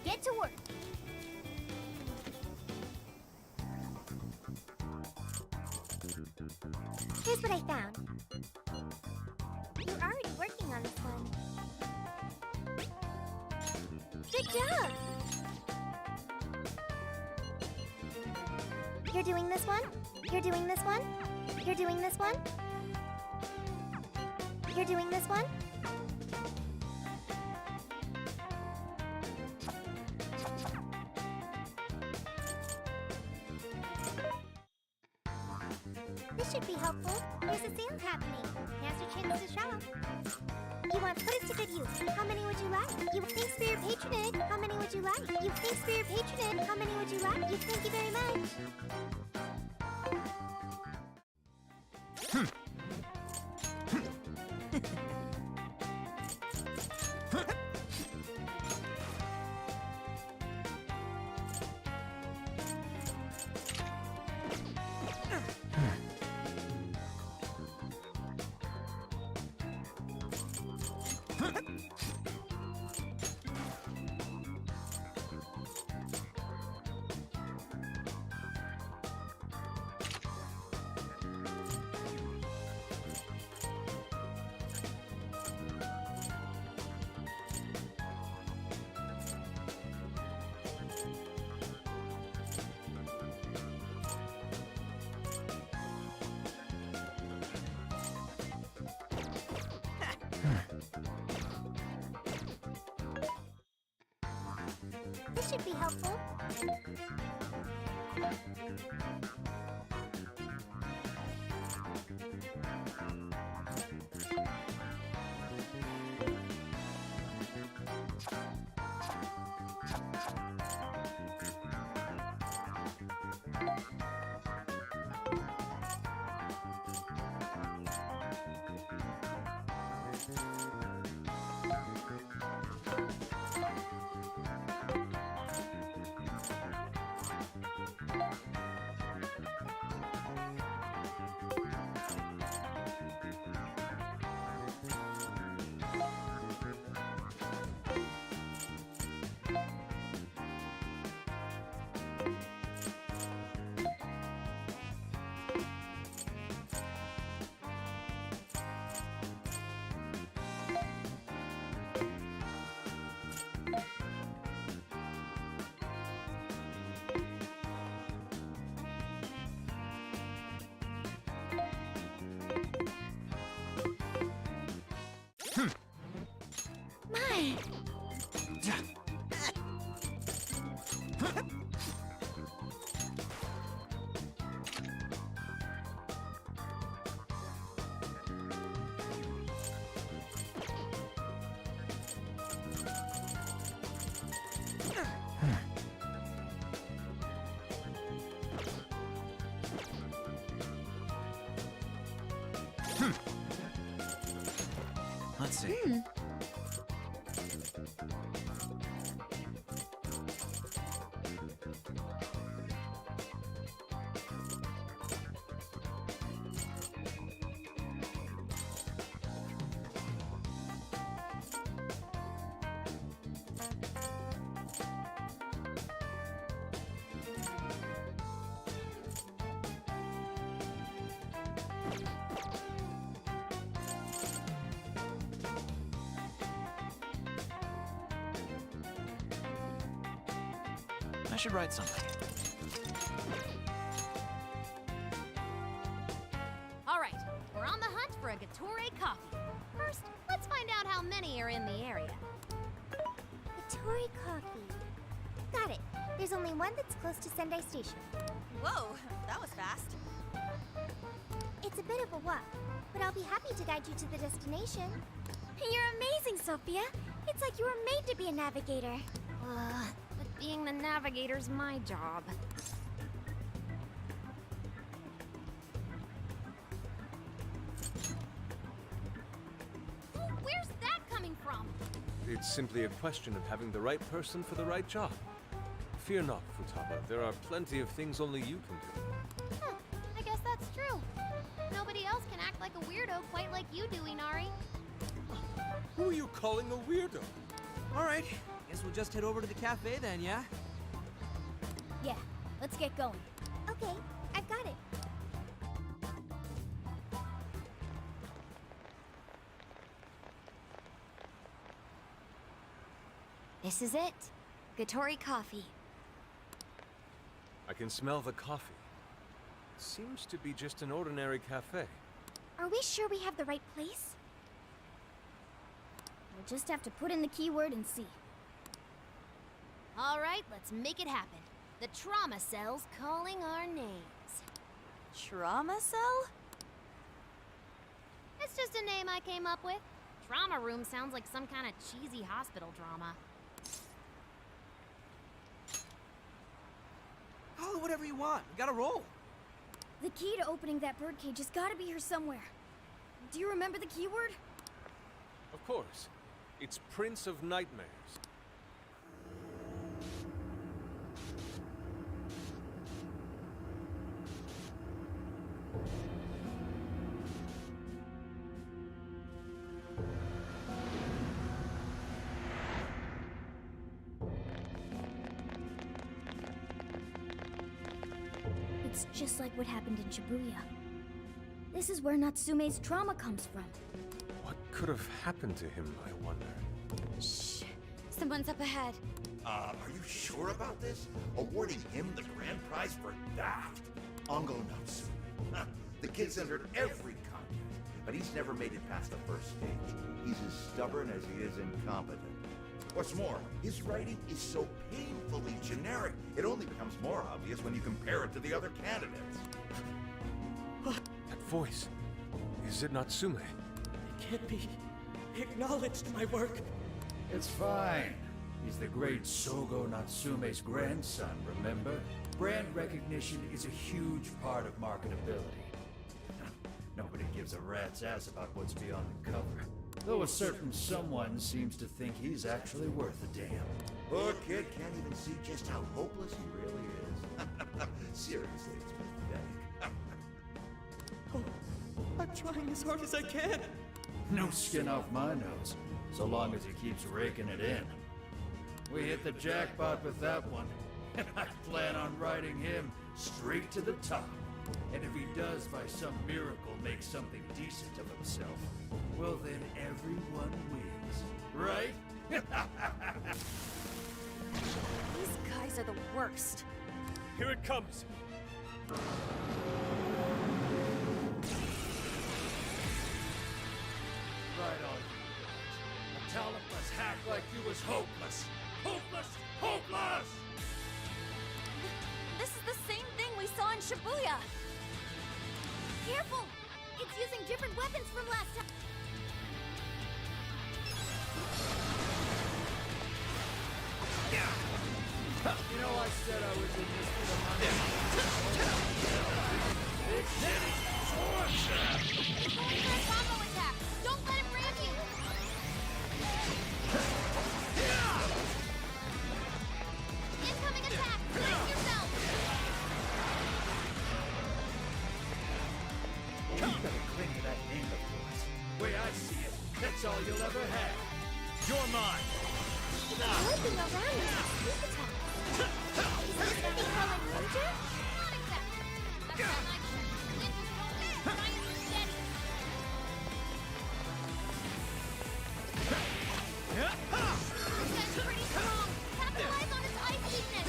Get to work. Here's what I found. You're already working on this one. Good job! You're doing this one? You're doing this one? You're doing this one? You're doing this one? This should be helpful. There's a sale happening. Now's your chance to shop. You want produce to good use. How many would you like? You thanks for your patronage. How many would you like? You thanks for your patronage. How many would you like? You thank you very much. This should be helpful. My. Let's see. I should write something. All right, we're on the hunt for a Gatorade coffee. First, let's find out how many are in the area. Gatorade coffee. Got it. There's only one that's close to Sendai Station. Whoa, that was fast. bit of a walk, but I'll be happy to guide you to the destination. You're amazing, Sophia. It's like you were made to be a navigator. But being the navigator's my job. Where's that coming from? It's simply a question of having the right person for the right job. Fear not, Futaba. There are plenty of things only you can do. I guess that's true. Nobody else can act like a weirdo quite like you do, Inari. Who are you calling a weirdo? All right. Guess we'll just head over to the cafe then, yeah? Yeah, let's get going. Okay, I've got it. This is it. Gatori coffee. I can smell the coffee. It seems to be just an ordinary cafe. Are we sure we have the right place? We'll just have to put in the keyword and see. All right, let's make it happen. The trauma cell's calling our names. Trauma cell? It's just a name I came up with. Trauma room sounds like some kind of cheesy hospital drama. Call it whatever you want. We gotta roll. The key to opening that birdcage has got to be here somewhere. Do you remember the keyword? Of course. It's Prince of Nightmares. It's just like what happened in Shibuya. This is where Natsume's trauma comes from. What could have happened to him, I wonder? Shh. Someone's up ahead. Are you sure about this? Awarding him the grand prize for that? Ongo Natsume. Huh. The kid's entered every contest, but he's never made it past the first stage. He's as stubborn as he is incompetent. What's more, his writing is so painfully generic, it only becomes more obvious when you compare it to the other candidates. That voice. Is it Natsume? It can't be. He acknowledged my work. It's fine. He's the great Sogo Natsume's grandson, remember? Brand recognition is a huge part of marketability. Nobody gives a rat's ass about what's beyond the cover. Though a certain someone seems to think he's actually worth a damn. Poor kid can't even see just how hopeless he really is. Seriously, it's pathetic. Oh, I'm trying as hard as I can. No skin off my nose, so long as he keeps raking it in. We hit the jackpot with that one, and I plan on riding him straight to the top. And if he does by some miracle make something decent of himself, well then everyone wins, right? These guys are the worst. Here it comes! Right on. A talentless hack like you is hopeless. Hopeless! Hopeless! This is the same thing we saw in Shibuya. Careful! It's using different weapons from last time. You know, I said I was in this for the money. Going for a combo attack. Don't let him ram you. Incoming attack. Brace yourself. You better cling to that name of yours. Way I see it, that's all you'll ever have. You're mine. Flipping around with his sneak attack. Is this what they call a ninja? Not exactly. That's not my trick. Ninjas don't get giant and steady. This guy's pretty strong. Capitalize on his ice weakness.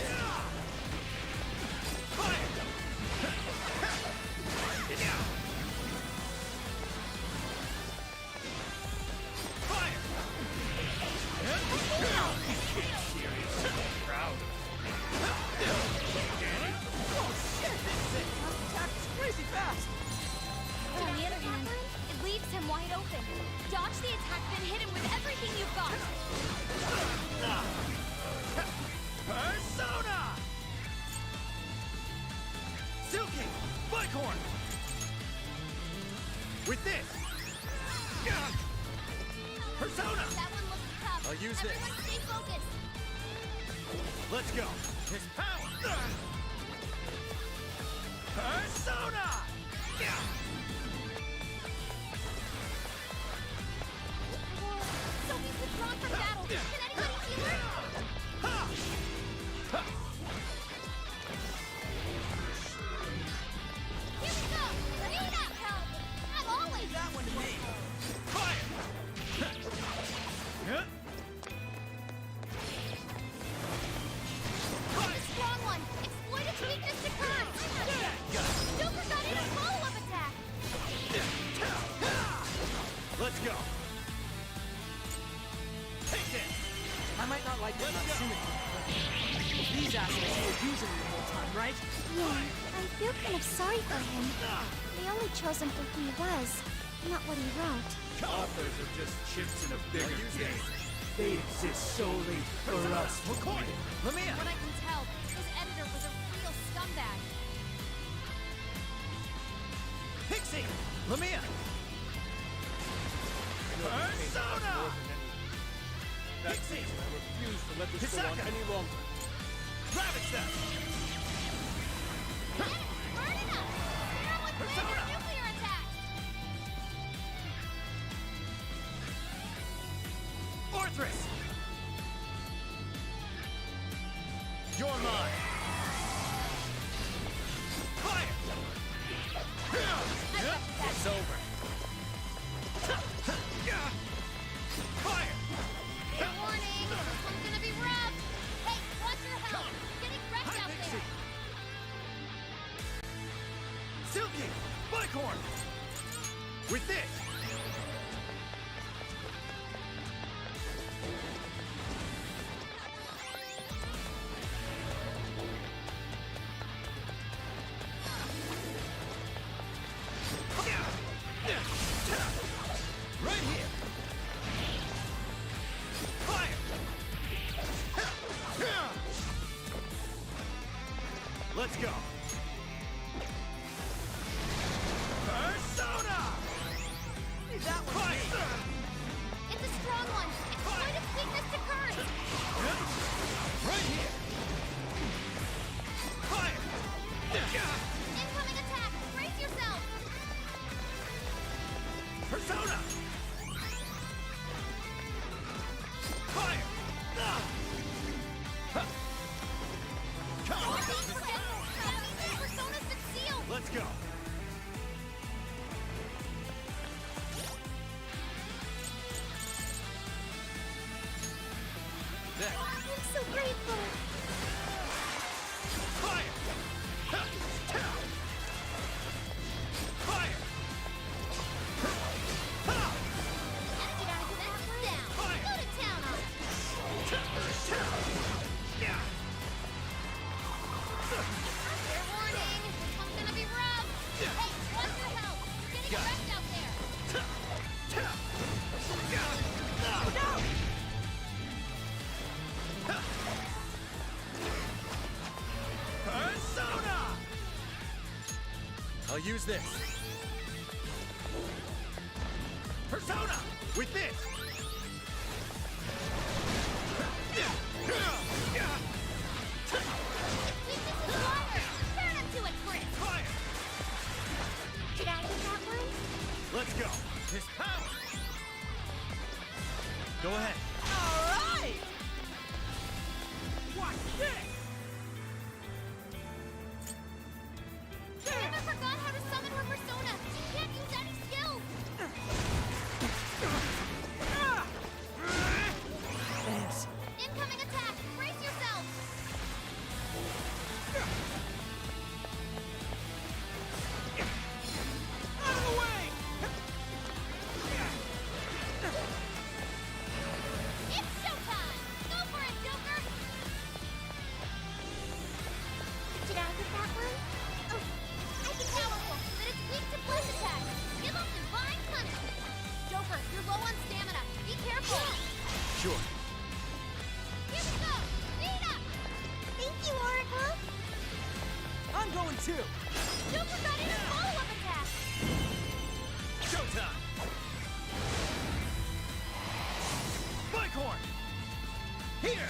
Persona! That one looks tough. I'll use this. Everyone stay focused. Let's go. His power. Persona! Yeah. Sophie's withdrawn from battle. Can anybody heal her? Ha! Ha! Here we go. Need up help. I'm always That one to me. Fire! Yeah. strong one. Exploit its weakness to current. Joker got in a follow-up attack. Let's go. Take it. I might not like that Natsume, but these assholes were using me the whole time, right? Yeah, I feel kind of sorry for him. They only chose him for who he was, not what he wrote. Authors are just chips in a bigger game. They exist solely for us. McCoy! Lamia! What I can tell, his editor was a real scumbag. Pixie! Lamia! Persona! Pixie! I refuse to let this go on Hisaka! any longer. Ravage them! Burn it up! Now with Persona! nuclear attack! Orthrus! You're mine! Fire! It's over. Fire! Hey, warning! This one's gonna be rough! Hey, watch your health! You're getting wrecked out there! Silky! Bicorn! With this! Right here! Fire! Let's go! Persona! That one to me. It's a strong one! Exploit its weakness to current! Right here! Fire! Incoming attack! Brace yourself! Persona! Fire! Come on! Don't forget! That means the persona's been sealed! Let's go! I'm so grateful. Fire! Fire! Enemy down! Fire! Go to town on it! Yeah! Fair warning! This one's gonna be rough! Hey, watch your health! You're getting wrecked out there! Persona! I'll use this. Persona! With this! Weakness is fire! Turn him to it, Chris! Fire! Did I get that one? Let's go! His power! Go ahead. Alright! Watch this! Emma forgot how to summon her persona! She can't use any skills! Thanks. Incoming attack! Brace yourself! Out of the way! It's showtime! Go for it, Joker! Did I get that one? Oh, I can powerful, but it's weak to blast attack. Give them divine punishment. Joker, you're low on stamina. Be careful. Sure. Here we go. Speed up. Thank you, Oracle. I'm going too. Joker got in a follow-up attack. Showtime! Here!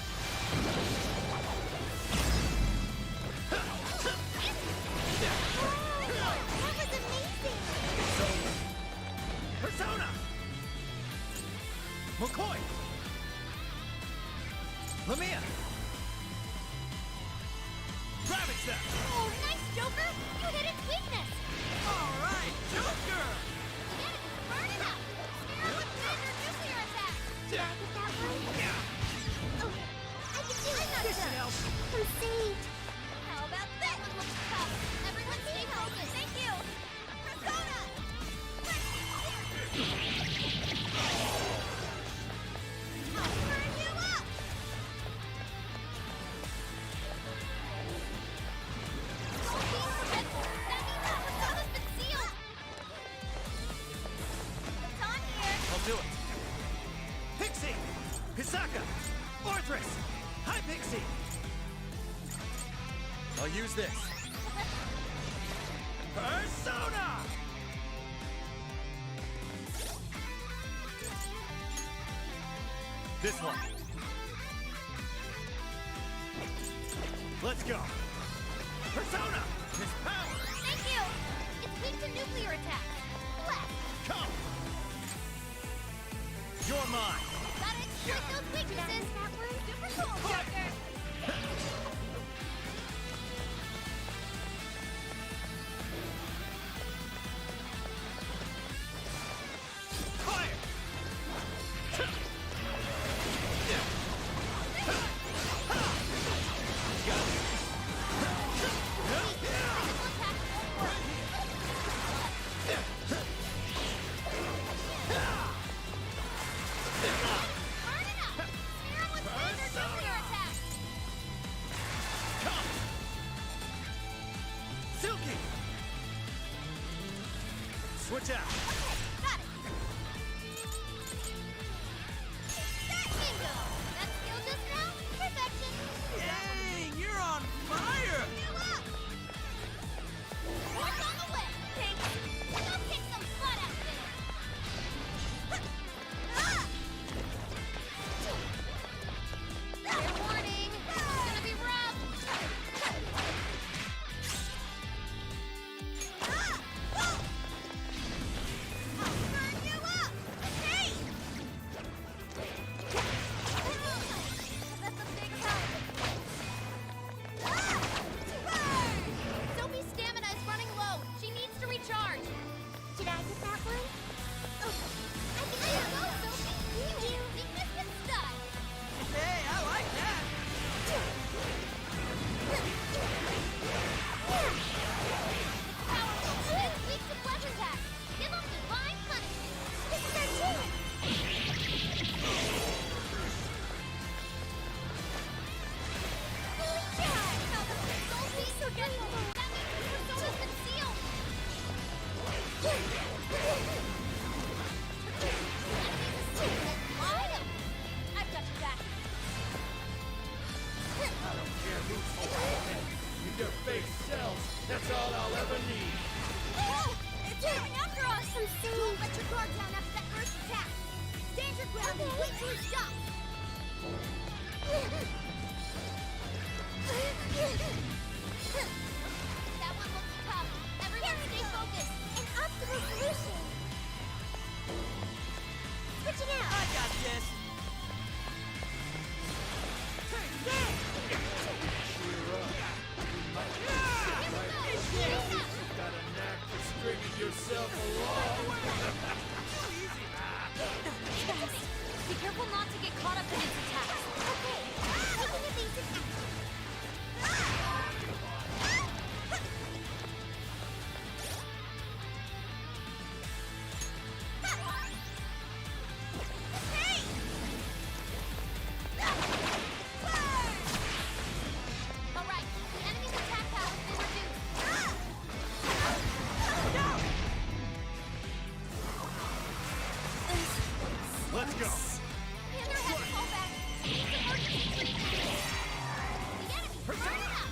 That was amazing! Persona! McCoy! Lamia! Ravage that! Oh, nice, Joker! You hit its weakness! Alright, Joker! Get it! Burn it up! Spear with laser nuclear attack! Did I get that one? Yeah! Oh, I can do it! This should help! I'm saved! How about that one looks tough? Everyone stay focused! Thank you! Persona! I'll burn you up! Don't be forgetful! That means that Persona's been sealed! It's on here! I'll do it! Pixie! Hisaka! Orthrus! Hi, Pixie! I'll use this. Persona! This one. Let's go. Persona! His power! Thank you! It's weak to nuclear attack! Left! Come! You're mine! Gotta exploit those weaknesses! That one? Super cool, Joker! Fire! Silky! Switch out! Got it! Bingo! That skill just now? Perfection! Dang, you're on fire! You up! What's on the way? Thanks! Go kick some butt out there! Fair warning! It's gonna be rough! I'll burn you up! Hey! That's a big help! Burn! Sophie's stamina is running low. She needs to recharge. Did I get that one? Oh, I can do it! Go, Sophie! You weakness and style. Hey, I like that! Powerful. It's weak to flesh attack. Give them divine punishment. This is our chance! Holy cow! How the Sophie forgetful. That means the Persona's been sealed. Enemies secret wide open. I've got your back. I don't care who's holding it. If your face sells, that's all I'll ever need. Oh! It's coming after us! I'm saved! Don't let your guard down after that first attack. Stand your ground and wait till it stops. That one looks tough. Everyone stay focused. An optimal solution! Switching out! I got this! You've got a knack for stringing yourself along. Be careful not to get caught up in its attacks. Okay, taking evasive action. Hey! All right, the enemy's attack power has been reduced. Let's go. Panther has to fall back. It's emergency treatment. The enemy, burn it up.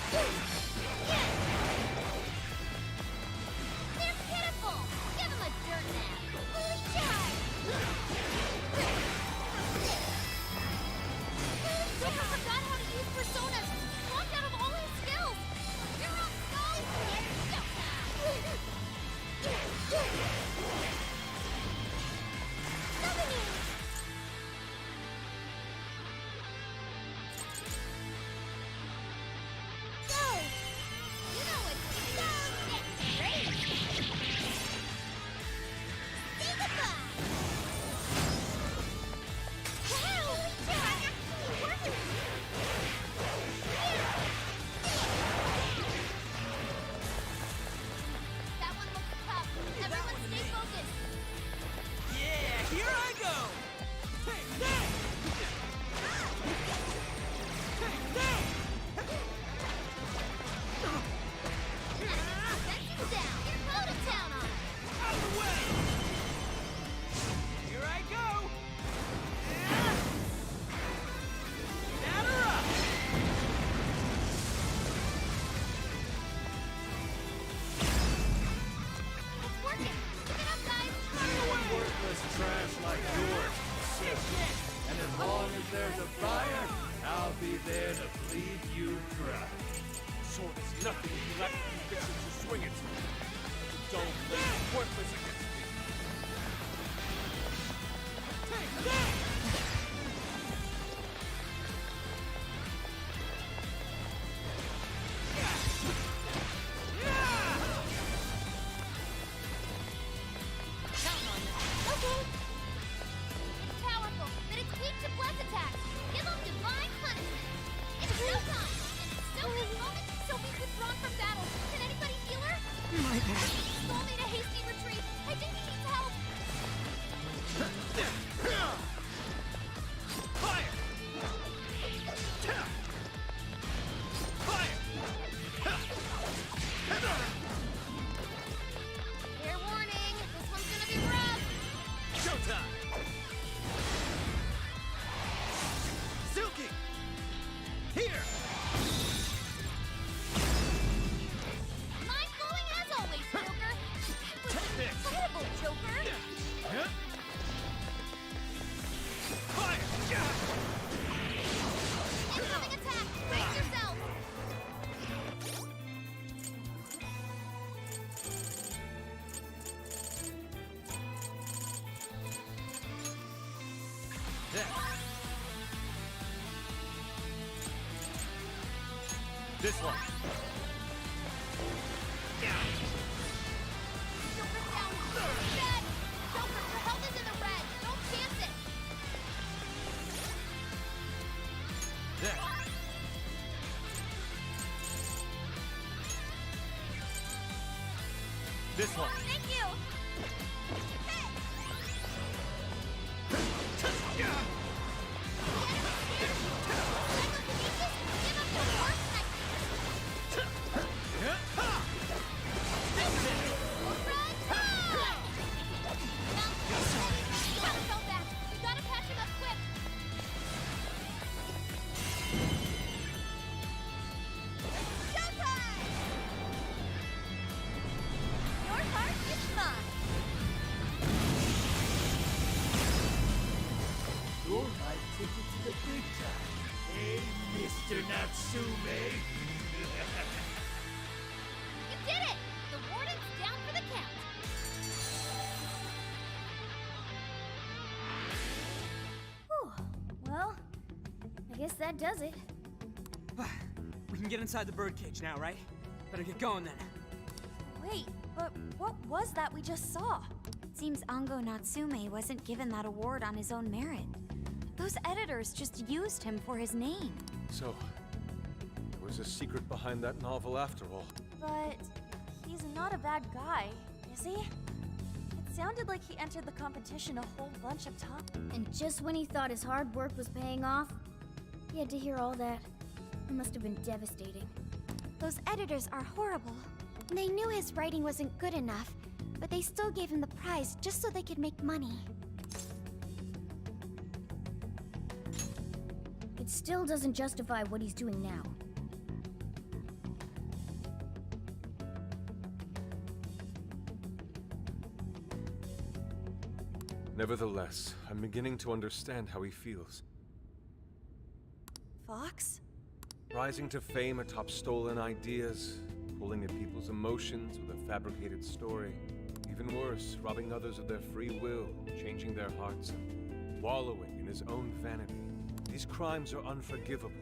They're pitiful! Give them a dirt nap! Holy charge! Joker forgot how to use personas! Locked out of all his skills! You're up, Skull! Summoning! Go! You know what to do! Get great! Say goodbye! Holy crap! Working! That one looks tough. Everyone stay focused. Yeah, here I go! Take that! Take that! Defensive down. You're out of town on. Out of the way! Here I go! Batter up! It's working. Keep it up, guys. Worthless trash like yours. And as long as there's a fire, I'll be there to bleed you dry. Sword is nothing if you lack the conviction to swing it. The dull blade is worthless against me. Take that! Okay. It's powerful, but it's weak to bless attacks. Give them divine punishment. It's showtime, and it's so this moment, Sophie's withdrawn from battle. Can anybody heal her? My bad. Skull made a hasty retreat. I think he needs help. Fire! Fire! Fair warning, this one's gonna be rough. Showtime! Silky! Here! Mind blowing as always, Joker. That was Take this. incredible, Joker. Huh? Fire! Incoming attack. Brace yourself. This one. Joker's down. Dead. Joker, your health is in the red. Don't chance it. There. This one. Thank you. Hey. Give up your worst Run time! Fell back. We gotta patch him up quick. Showtime! Your heart is mine. You're my ticket to the big time. Hey, Mr. Natsume. You did it! The warden's down for the count. Whew. Well, I guess that does it. We can get inside the birdcage now, right? Better get going then. Wait, but what was that we just saw? Seems Ango Natsume wasn't given that award on his own merit. Those editors just used him for his name. So, there was a secret behind that novel after all. But he's not a bad guy, is he? It sounded like he entered the competition a whole bunch of times. And just when he thought his hard work was paying off, he had to hear all that. It must have been devastating. Those editors are horrible. They knew his writing wasn't good enough, but they still gave him the prize just so they could make money. It still doesn't justify what he's doing now. Nevertheless, I'm beginning to understand how he feels. Fox? Rising to fame atop stolen ideas, pulling at people's emotions with a fabricated story. Even worse, robbing others of their free will, changing their hearts, and wallowing in his own vanity. These crimes are unforgivable.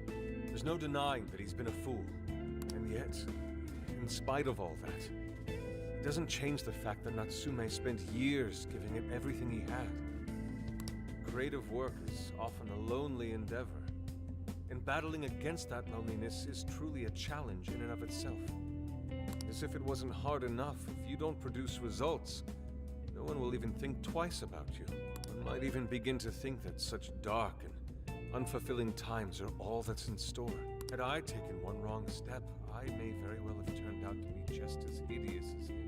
There's no denying that he's been a fool. And yet, in spite of all that, it doesn't change the fact that Natsume spent years giving it everything he had. Creative work is often a lonely endeavor, and battling against that loneliness is truly a challenge in and of itself. As if it wasn't hard enough, if you don't produce results, no one will even think twice about you. One might even begin to think that such dark and unfulfilling times are all that's in store. Had I taken one wrong step, I may very well have turned out to be just as hideous as him.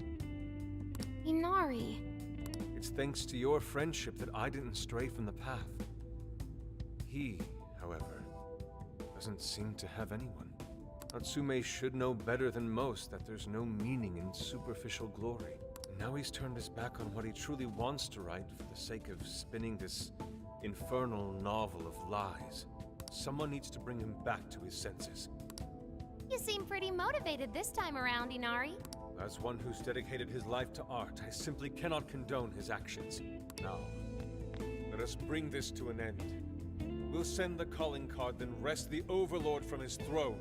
Inari. It's thanks to your friendship that I didn't stray from the path. He, however, doesn't seem to have anyone. Natsume should know better than most that there's no meaning in superficial glory. And now he's turned his back on what he truly wants to write for the sake of spinning this infernal novel of lies. Someone needs to bring him back to his senses. You seem pretty motivated this time around, Inari. As one who's dedicated his life to art, I simply cannot condone his actions. Now, let us bring this to an end. We'll send the calling card, then wrest the Overlord from his throne.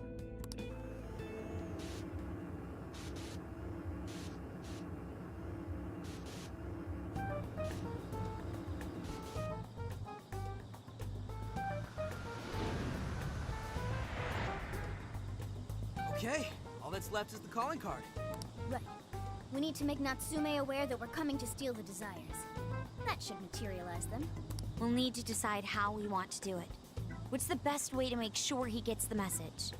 Okay, all that's left is the calling card. Right. We need to make Natsume aware that we're coming to steal the desires. That should materialize them. We'll need to decide how we want to do it. What's the best way to make sure he gets the message?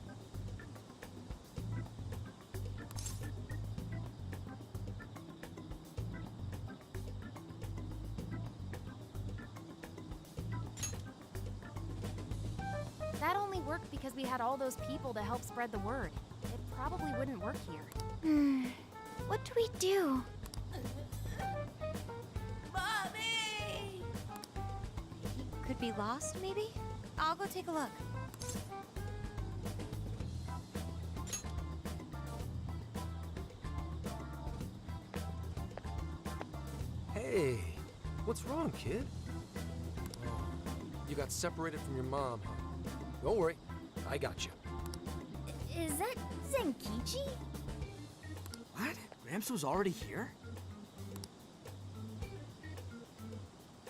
That only worked because we had all those people to help spread the word. It probably wouldn't work here. What do we do? Mommy! He could be lost, maybe? I'll go take a look. Hey, what's wrong, kid? Oh, you got separated from your mom, huh? Don't worry, I got you. Is that Zenkichi? What? Gramps was already here?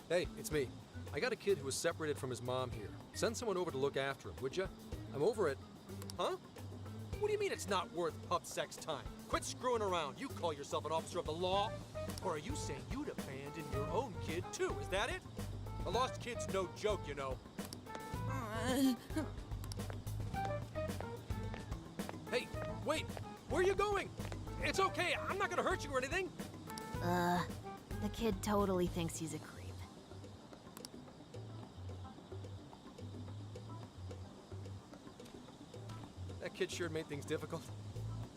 Hey, it's me. I got a kid who was separated from his mom here. Send someone over to look after him, would ya? I'm over it. Huh? What do you mean it's not worth pup sex time? Quit screwing around. You call yourself an officer of the law? Or are you saying you'd abandon your own kid too? Is that it? A lost kid's no joke, you know. Hey, wait! Where are you going? It's okay, I'm not gonna hurt you or anything! The kid totally thinks he's a creep. That kid sure made things difficult.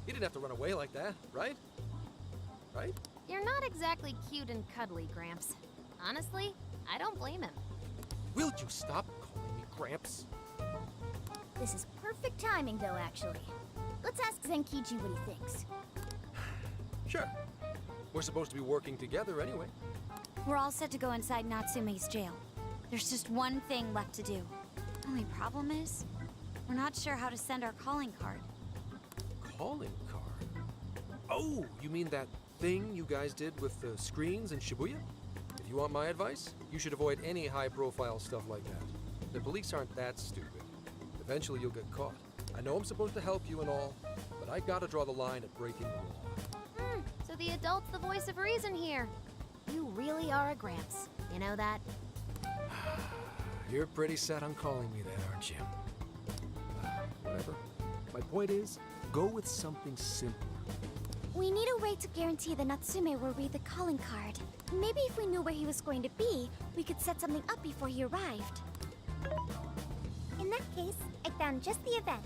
He didn't have to run away like that, right? Right? You're not exactly cute and cuddly, Gramps. Honestly, I don't blame him. Will you stop calling me Gramps? This is perfect timing, though, actually. Let's ask Zenkichi what he thinks. Sure. We're supposed to be working together anyway. We're all set to go inside Natsume's jail. There's just one thing left to do. Only problem is, we're not sure how to send our calling card. Calling card? Oh, you mean that thing you guys did with the screens in Shibuya? If you want my advice, you should avoid any high-profile stuff like that. The police aren't that stupid. Eventually you'll get caught. I know I'm supposed to help you and all, but I gotta draw the line at breaking the law. So the adult's the voice of reason here. You really are a Gramps. You know that? You're pretty set on calling me that, aren't you? Whatever. My point is, go with something simpler. We need a way to guarantee that Natsume will read the calling card. Maybe if we knew where he was going to be, we could set something up before he arrived. In that case, I found just the event.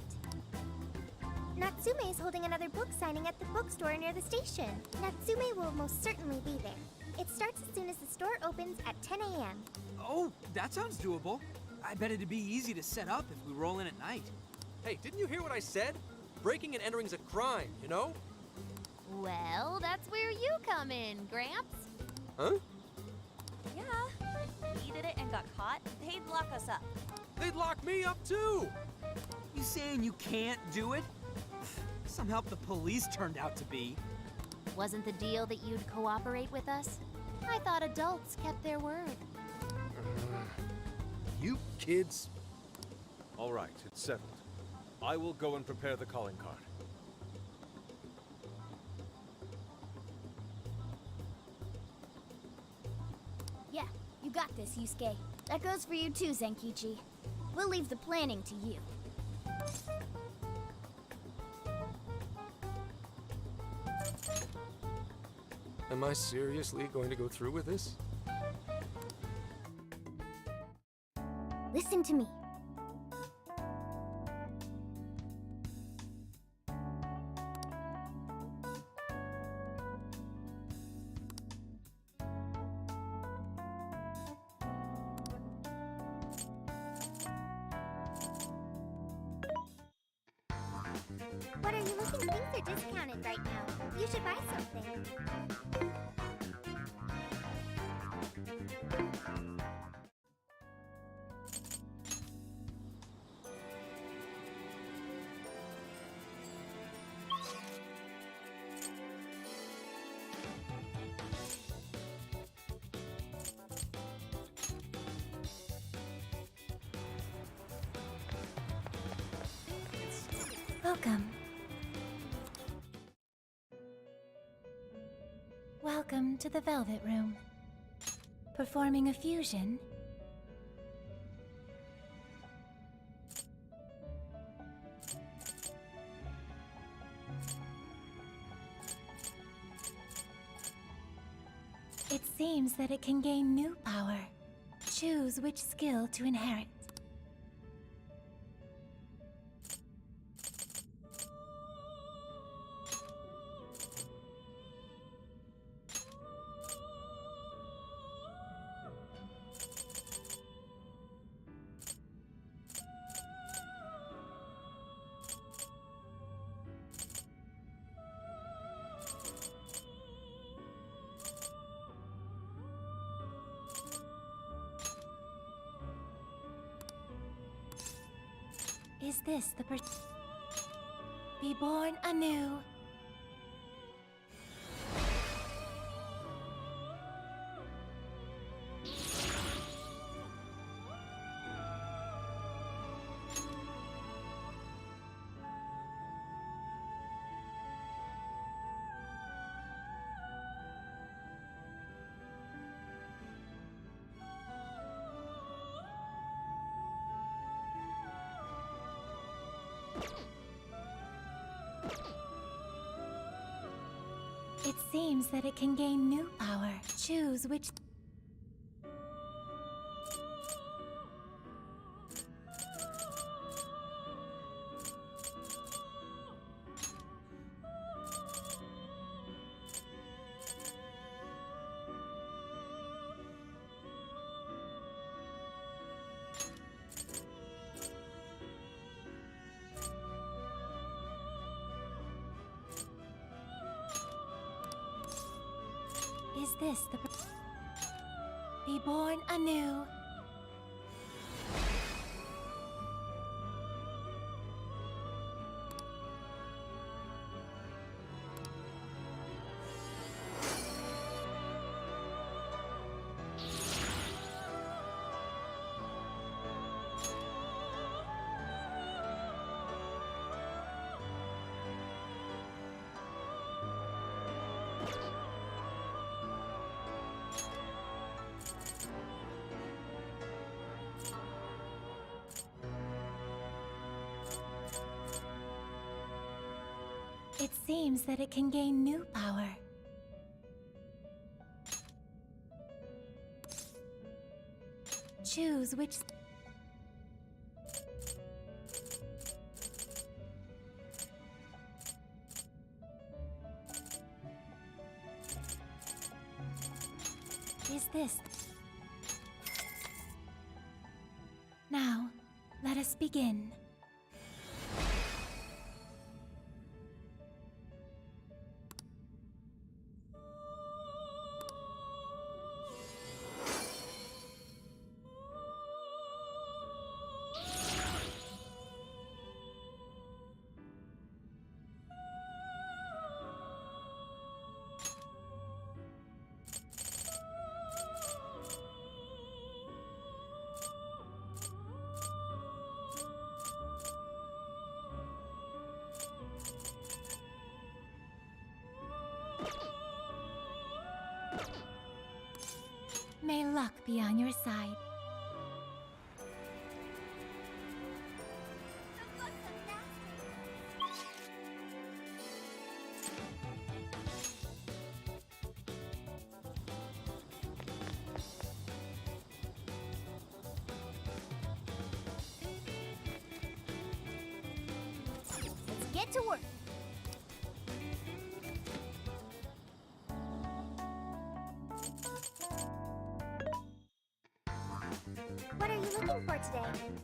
Natsume is holding another book signing at the bookstore near the station. Natsume will most certainly be there. It starts as soon as the store opens at 10 a.m. Oh, that sounds doable. I bet it'd be easy to set up if we roll in at night. Hey, didn't you hear what I said? Breaking and entering's a crime, you know? Well, that's where you come in, Gramps. Huh? Yeah. We did it and got caught. They'd lock us up. They'd lock me up too! You saying you can't do it? Some help the police turned out to be. Wasn't the deal that you'd cooperate with us? I thought adults kept their word. You kids. All right, it's settled. I will go and prepare the calling card. Yeah, you got this, Yusuke. That goes for you too, Zenkichi. We'll leave the planning to you. Am I seriously going to go through with this? Listen to me. What are you looking? Things are discounted right now. You should buy something. Welcome. Welcome to the Velvet Room. Performing a fusion. It seems that it can gain new power. Choose which skill to inherit. Is this the Be born anew. It seems that it can gain new power. Choose which... Is this the... Be born anew. It seems that it can gain new power. Choose which... this. Now, let us begin. May luck be on your side. Let's get to work. What are you looking for today?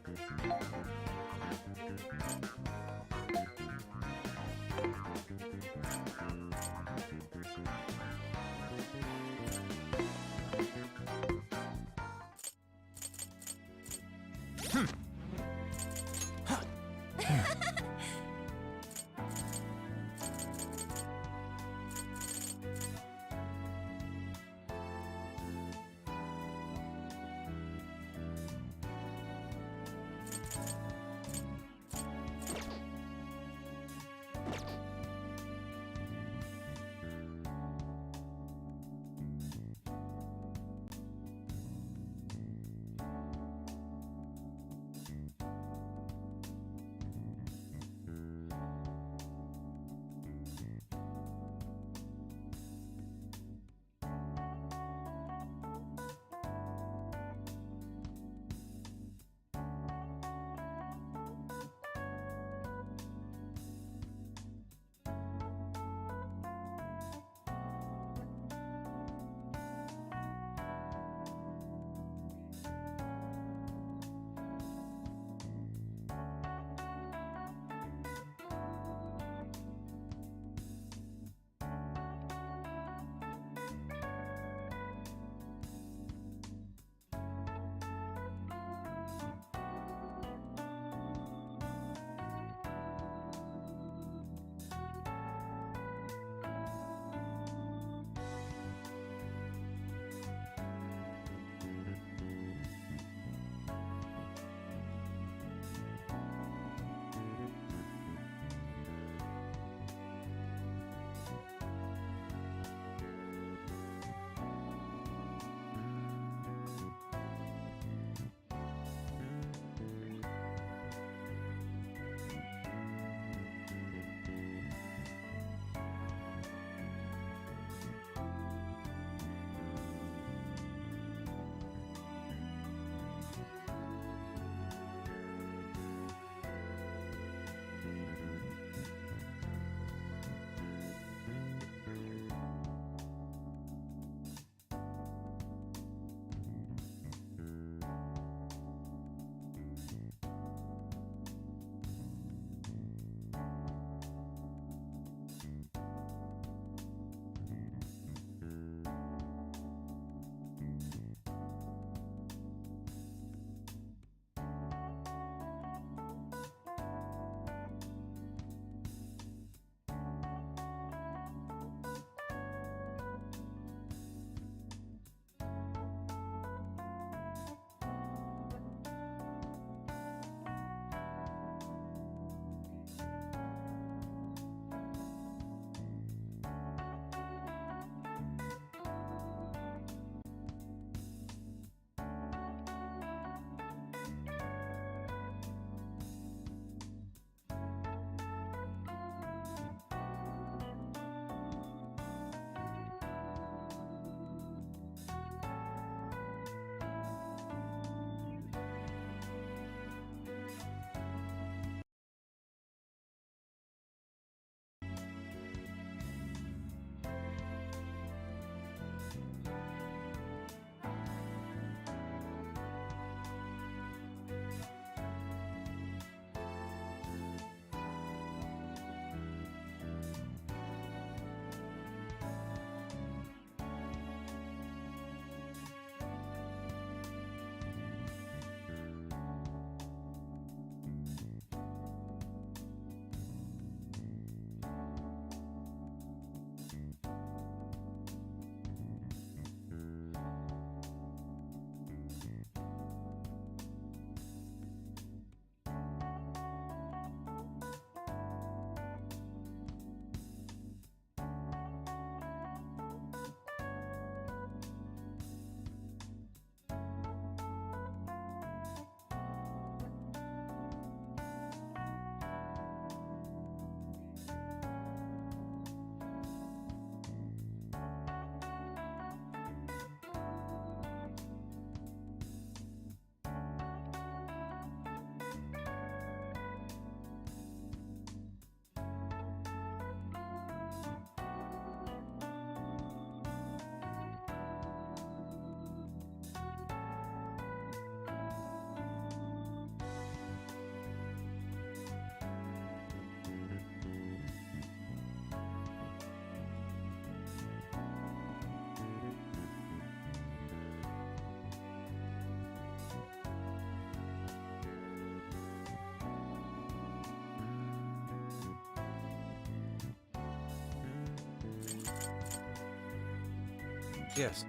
Yes.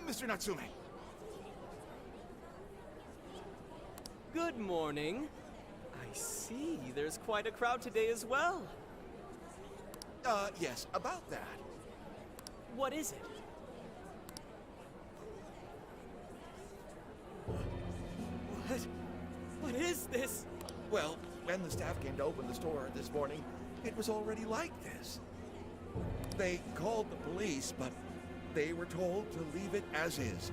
Mr. Natsume. Good morning. I see there's quite a crowd today as well. Yes, about that. What is it? What is this? Well, when the staff came to open the store this morning, it was already like this. They called the police, but they were told to leave it as is,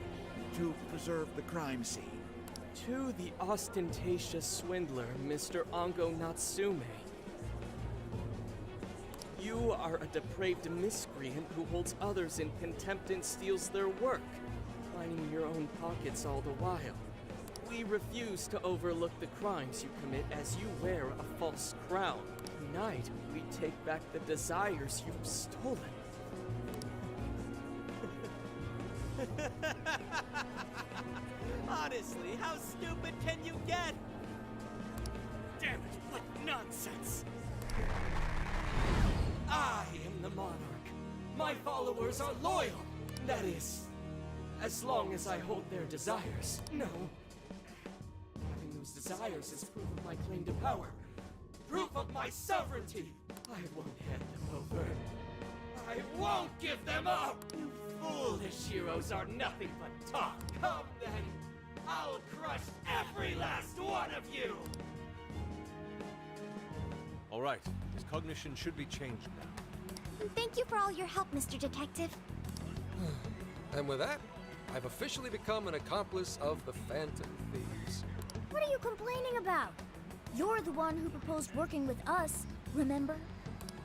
to preserve the crime scene. To the ostentatious swindler, Mr. Ango Natsume. You are a depraved miscreant who holds others in contempt and steals their work, lining your own pockets all the while. We refuse to overlook the crimes you commit as you wear a false crown. Tonight, we take back the desires you've stolen. Honestly, how stupid can you get? Damn it, what nonsense! I am the monarch. My followers are loyal. That is, as long as I hold their desires. No. Having those desires is proof of my claim to power. Proof of my sovereignty. I won't hand them over. I won't give them up! You foolish heroes are nothing but talk. Come then! I'll crush every last one of you! All right. His cognition should be changed now. Thank you for all your help, Mr. Detective. And with that, I've officially become an accomplice of the Phantom Thieves. What are you complaining about? You're the one who proposed working with us, remember?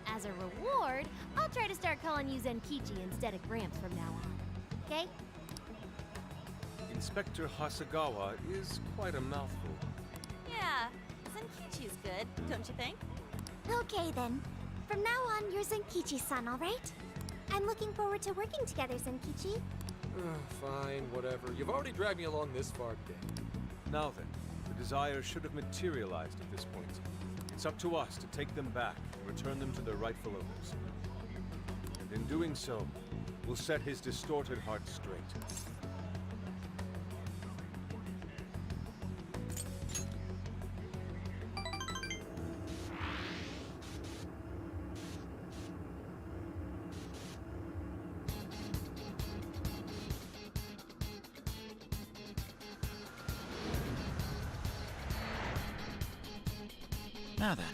As a reward, I'll try to start calling you Zenkichi instead of Gramps from now on. Okay? Inspector Hasagawa is quite a mouthful. Yeah, Zenkichi's good, don't you think? Okay then. From now on, you're Zenkichi-san, alright? I'm looking forward to working together, Zenkichi. Fine, whatever. You've already dragged me along this far today. Now then, the desires should have materialized at this point. It's up to us to take them back and return them to their rightful owners. And in doing so, we'll set his distorted heart straight. Now then.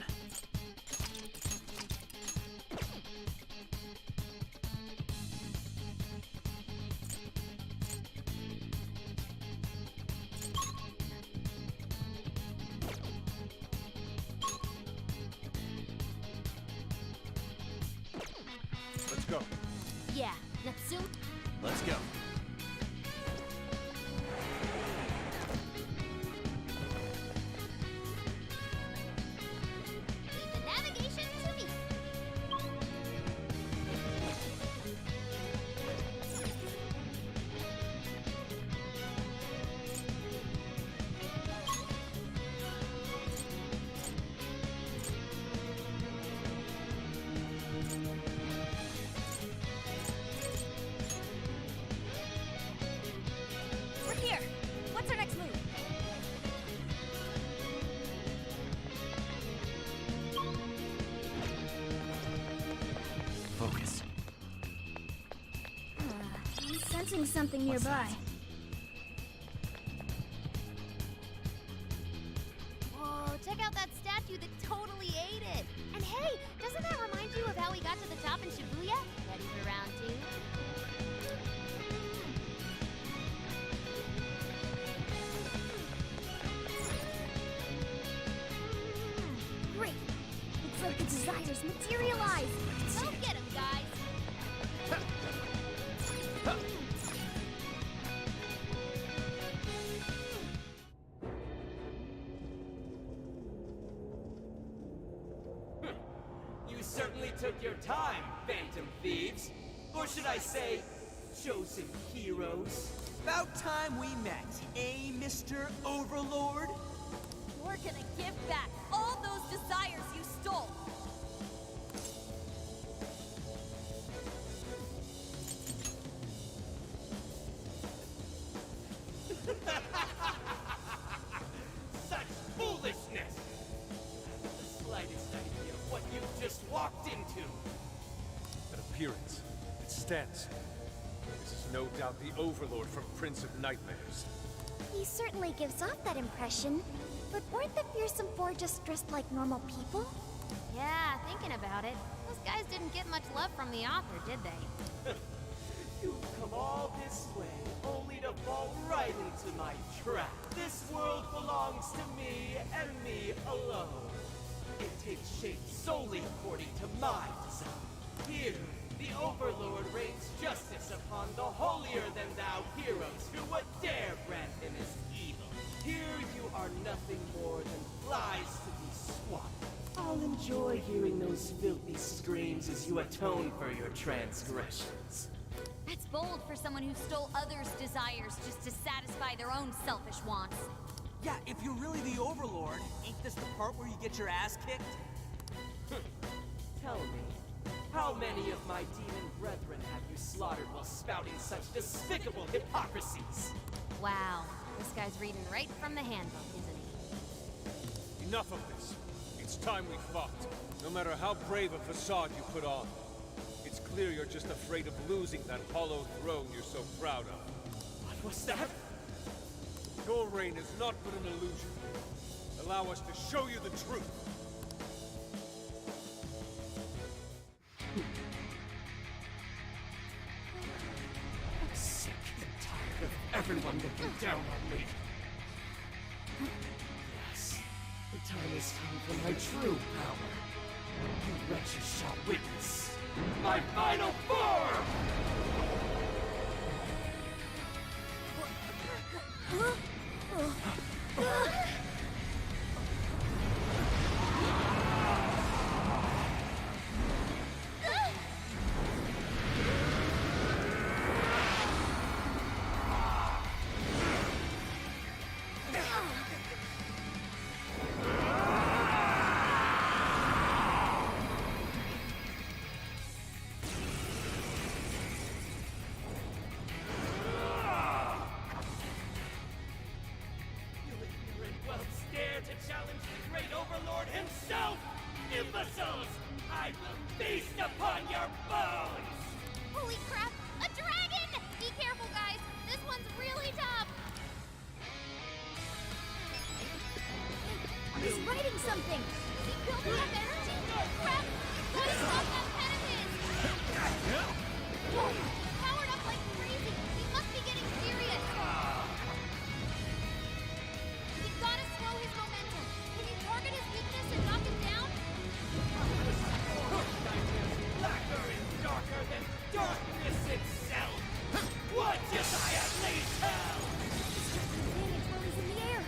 Let's go. Yeah, Natsume. Let's go. Leave the navigation to me. We're here. What's our next move? Focus. I'm sensing something nearby. Whoa, check out that statue that totally ate it. And hey, doesn't that remind you of how we got to the top in Shibuya? Ready for round 2? Great. Looks like the desires materialize. Go get him, guys. You You certainly took your time, Phantom Thieves. Or should I say, chosen heroes. About time we met, eh, Mr. Overlord? We're gonna give back all those desires you stole! Such foolishness! The slightest idea of what you've just walked into. That appearance, it stands. This is no doubt the Overlord from Prince of Nightmares. He certainly gives off that impression. But weren't the Fearsome Four just dressed like normal people? Yeah, thinking about it, those guys didn't get much love from the author, did they? You've come all this way, only to fall right into my trap. This world belongs to me and me alone. It takes shape solely according to my design. Here, the Overlord rains justice upon the holier-than-thou heroes who would dare brand him as evil. Here you are nothing more than flies to be swapped. I'll enjoy hearing those filthy screams as you atone for your transgressions. That's bold for someone who stole others' desires just to satisfy their own selfish wants. Yeah, if you're really the Overlord, ain't this the part where you get your ass kicked? Tell me, how many of my demon brethren have you slaughtered while spouting such despicable hypocrisies? Wow, this guy's reading right from the handbook, isn't he? Enough of this. It's time we fought. No matter how brave a facade you put on. It's clear you're just afraid of losing that hollow throne you're so proud of. What was that? Your reign is not but an illusion. Allow us to show you the truth. I'm sick and tired of everyone looking down on me. Yes, the time has come for my true power. You wretches shall witness my final form! Imbeciles! I will feast upon your bones! Holy crap! A dragon! Be careful, guys! This one's really tough! He's writing something! Is he building up energy? Crap! What is up that pen of his? Whoa! Powered up like crazy! He must be getting serious! We gotta slow his momentum! Can you target his weakness and knock him down? Blacker and darker than darkness itself! What does I at least tell? Advantage while he's in the air!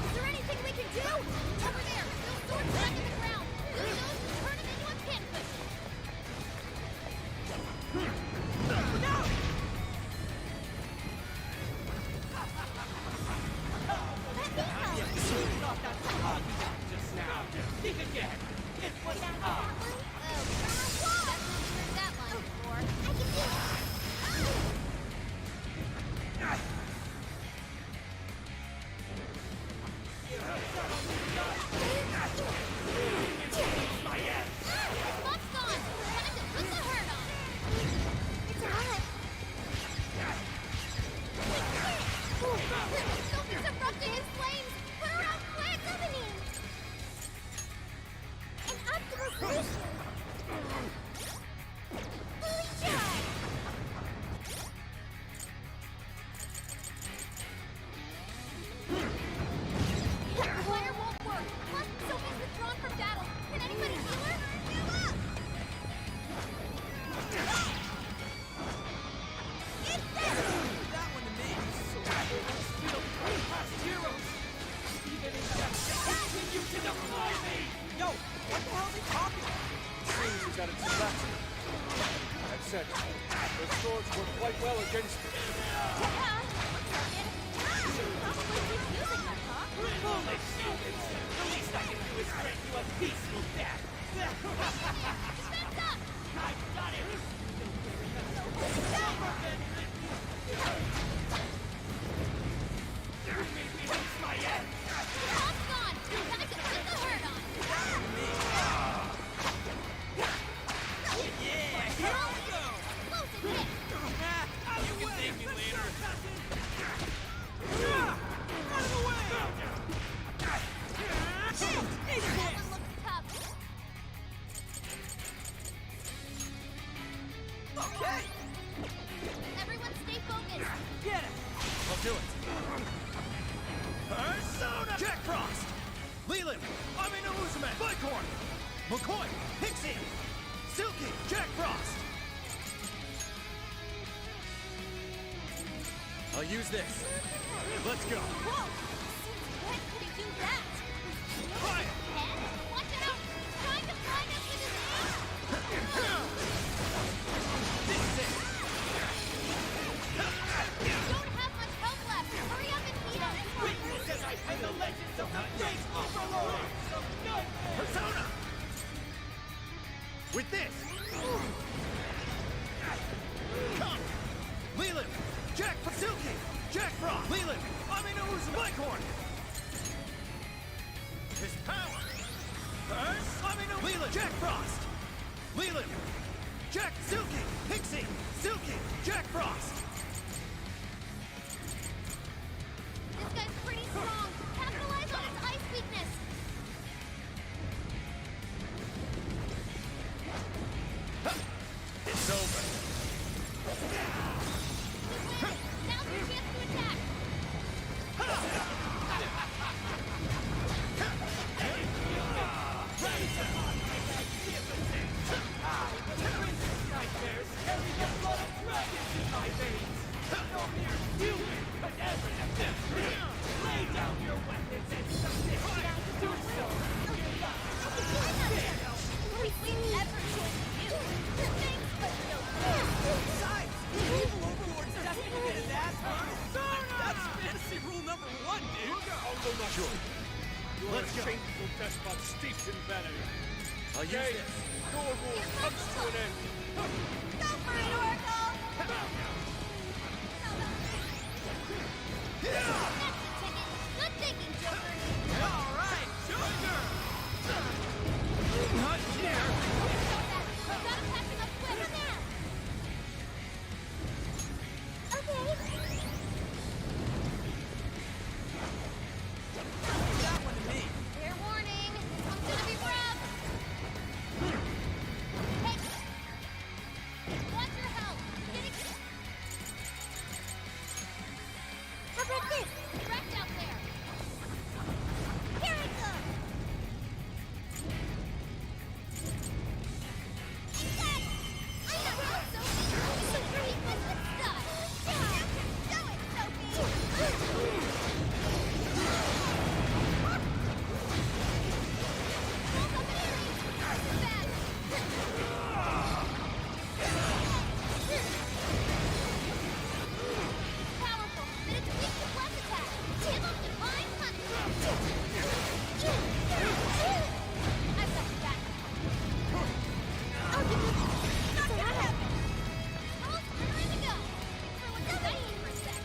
Is there anything we can do? Over there! Those swords stuck in the ground! Use those to turn him into a pin cushion! well against it. Yeah, looks like it. Probably keep using them, huh? Foolish students! The least I can do is grant you a peaceful death! Defense up! I've got it! You made me lose my head! Top's gone! Time to put the hurt on! Explosive hit! You can thank me later! That one looks tough. Okay! Everyone stay focused. Get it! I'll do it. Persona! Jack Frost! Leland! Amino Uzume! Bicorn! McCoy! Pixie! Silky! Jack Frost! I'll use this. Let's go. Whoa! When could he do that? Fire! Ken, watch out! He's trying to find us with his aim! This is it. Don't have much help left. Hurry up and beat him. Witness as I play the legends of the great overlord! Persona! With this! Come! Leland! Jack Silky! Jack Frost! Leland! Amino Uzume! Bicorn! His power! Amino Leland! Jack Frost! Leland! Jack Silky! Pixie! Silky! Jack Frost! This guy's pretty strong. Capitalize on his ice weakness. It's over. He's landing. Now's your chance to attack. Nightmares carry the blood of dragons in my veins! No mere human could ever defeat me! Lay down your weapons and submit! Do so! We've ever chosen you. Thanks, but no thanks. Besides, evil overlord's destined to get his ass handed! That's fantasy rule number 1, dude! Although not sure. You are Let's a go. shameful despot steeped in vanity. I'll use Okay, this. your rule comes to an end. Go for it, Oracle! That's a ticket. Good thinking, Joker. Alright, Joker! Not here! We've got to pack him up quick. Now. Okay. That one to me! Fair warning. This one's gonna be rough. Hey! Want your help. Getting... How about this? Wrecked out there. Here I go. Got it. I got help, Sophie. It's a pretty good stuff. Show it, Sophie. Powerful, but it's weak to bless attack. Give him divine punishment. I've got your back. I'll give you this. Not gonna happen. Almost ready to go. Everyone's excited for a sec.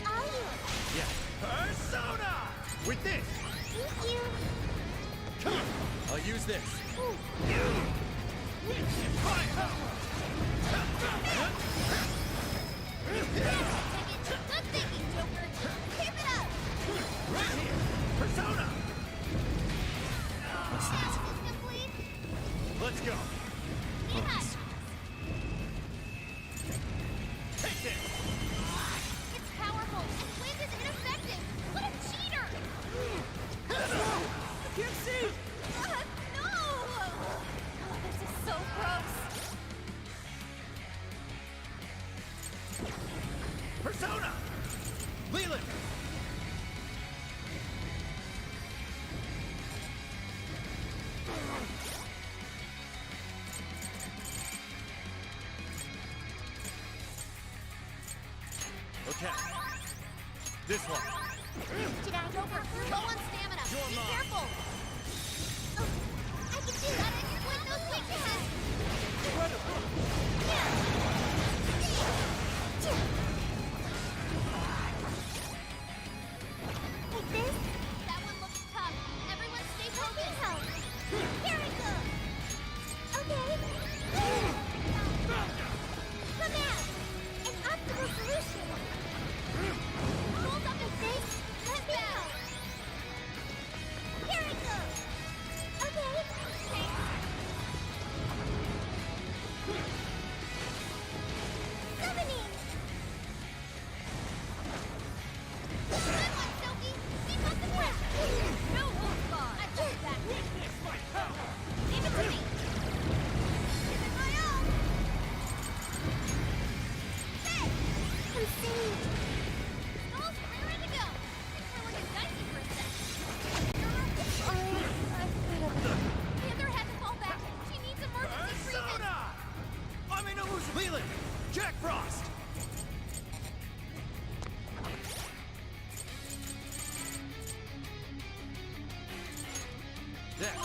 I'll use. Yeah. Persona! With this! Thank you. Come! I'll use this. Good thinking, Joker. Keep it up. Right here! Persona! Task is complete. Let's go! Yes. Take this! It's powerful. Wind is ineffective. What a cheater! I can't see! No! This is so gross. Persona! Leland! This one. Jedi, go for it. Low on stamina. Be careful. Oh, I can do that. With those weaknesses. Like this? That one looks tough. Everyone stay focused. Here we go. Okay. Command. An optimal solution. Hold up and This? Let me go. Here we go. Okay. Summoning. Good one, Silky. Keep up the pressure. No wolf bar. I took that. Witness my power! Leave it to me. Give it my all. Hey! I'm saved. Skulls raring to go. Things were looking dicey for a sec. Panther had to fall back. She needs emergency treatment. I'm in illusion. Leland! Jack Frost! There.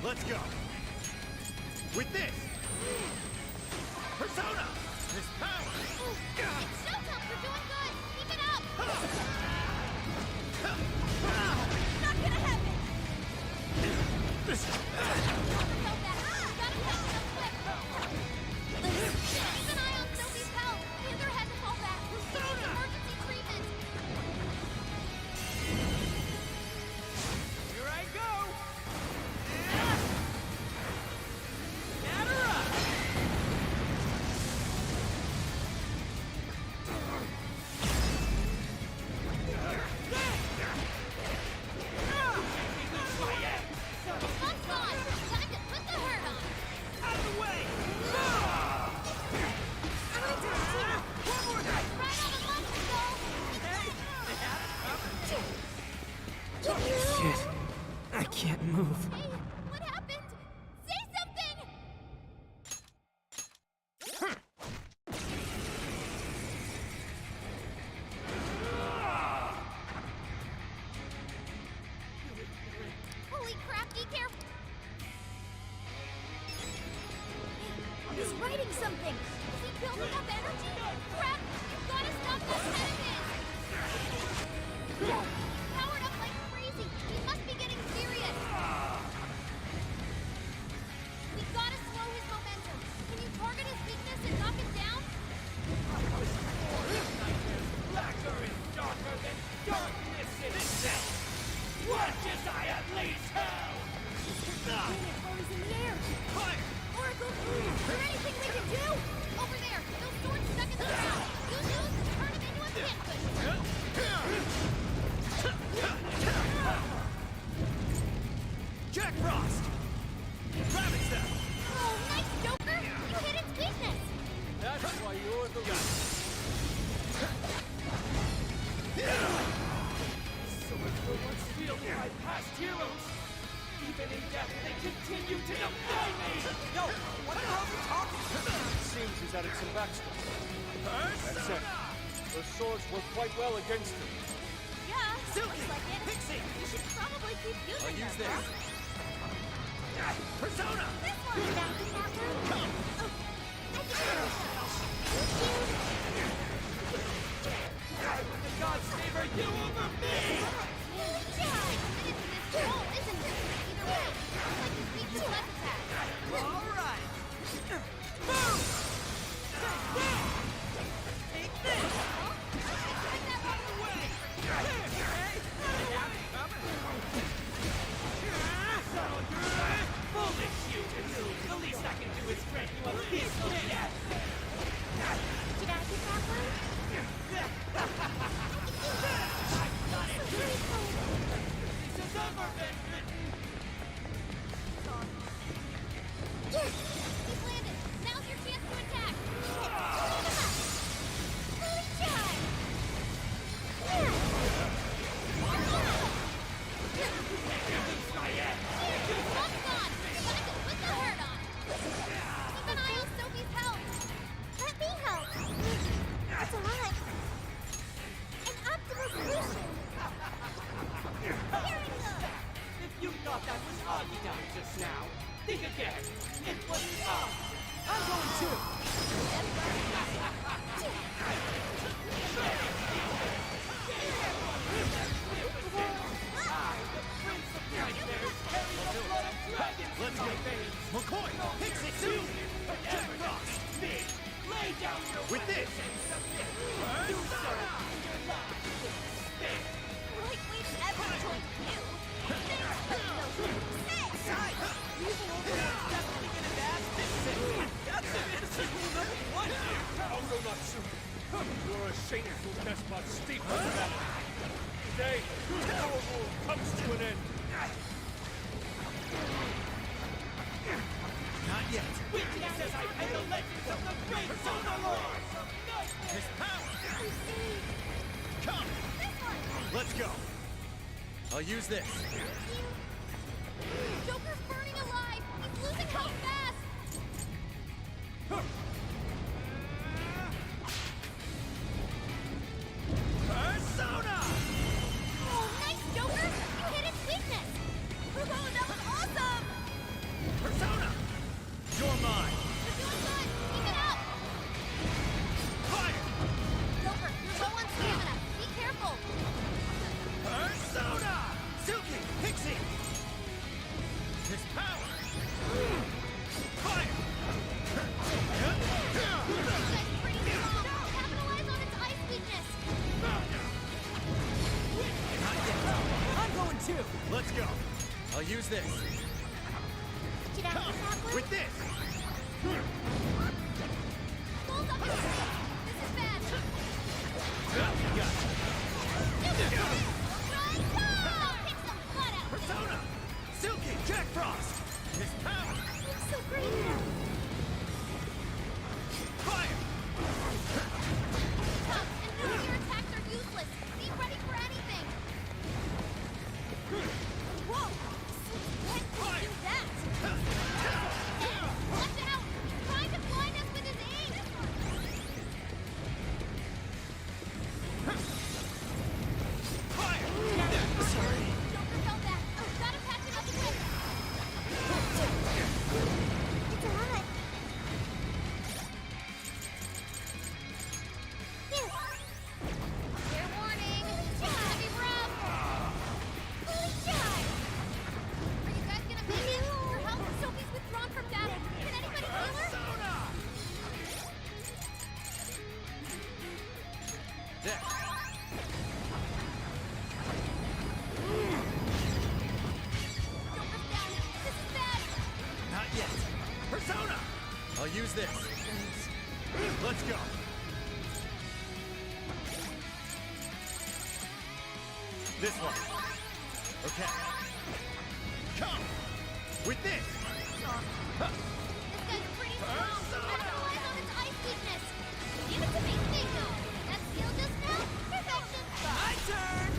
Let's go. With this. Persona! This power! It's showtime. We're doing good. Keep it up. Not gonna happen. Felt that. Gotta catch it up quick. Keep an eye on Sophie's health. Panther had to fall back. She needs emergency treatment. Here I go! Batter up! Fun's gone. Time to put the hurt on. Out of the way! Right on the monster, though. Shit. I can't move. Hey, what happened? Say something! Holy crap, be careful! He's writing something. Is he building up energy? Crap! You've gotta stop that pen of his! Powered up like crazy! He must be getting serious! We gotta slow his momentum! Can you target his weakness and knock him down? Blacker is darker than darkness itself! Watch as I unleash hell! While he's in the air. Fire! Oracle, is there anything we can do? Over there! Those swords stuck in the ground! Use those to turn him into a pin cushion! Jack Frost! Ravage them! Oh, nice, Joker! You hit its weakness! That's why you're the leader. So much for once wielded by past heroes! Even in death, they continue to defy me! Yo, what the hell are you talking about? It seems he's added some backstory. That said, those swords work quite well against him. Yeah, Silky! looks like it. Pixie! You should probably keep using I'll use them, this. Persona! This one! Did I do that one? Come! Oh, I can do it. The gods favor you over me! Holy cow! Committed to this role, isn't it? Either way, looks like he's weak to less attack. All right! Boom! Take this! Like that one away! Foolish you! The least I can do is grant you a peaceful death! Did I get that one? I've done it! This has ever been written! Yes! He's landed! Now's your chance to attack! Clean him up! Holy charge! Yeah! thought you died just now. Think again. It was I'm going too. Let's go. McCoy, fix it too! Me. Lay down your With this! Like we've ever joined you. You're a shameful despot steeped in battle. Today, our rule comes to an end. Not yet. Witness as I pay the legends of the great Soda Lord! His power! Come! Let's go! I'll use this. Joker's burning alive! He's losing health fast! Persona! Oh, nice, Joker! You hit its weakness! Oh, that was awesome! Persona! You're mine! You're doing good! Keep it up! Fire! Joker, you're low on stamina. Be careful! Persona! Suki! Pixie! His power! Fire! That's pretty strong. Capitalize on its ice weakness. I'm going too! Let's go! I'll use this. Did I miss that one? With this! Hold up your feet. This is bad. Run, go! Kick some butt out there. Persona! Suki! Jack Frost! His power! I'm so great. Fire! Tough, and none of your attacks are useless. Be ready for anything. Whoa! When did he do that? Watch out! He's trying to blind us with his aim! Fire! Sorry. Joker felt that. Gotta patch it up quick. It's a lot. Here. Fair warning. It's gonna be rough. Holy shot! Are you guys gonna make it? Your health and Sophie's withdrawn from battle. Can anybody heal her? Persona! There. Joker's down. This is bad. Not yet. Persona! I'll use this. Let's go. This one. Okay. Come! With this! Huh. This guy's pretty strong. Capitalize on its ice weakness. Give it to me. Bingo. That skill just now? Perfection. My turn!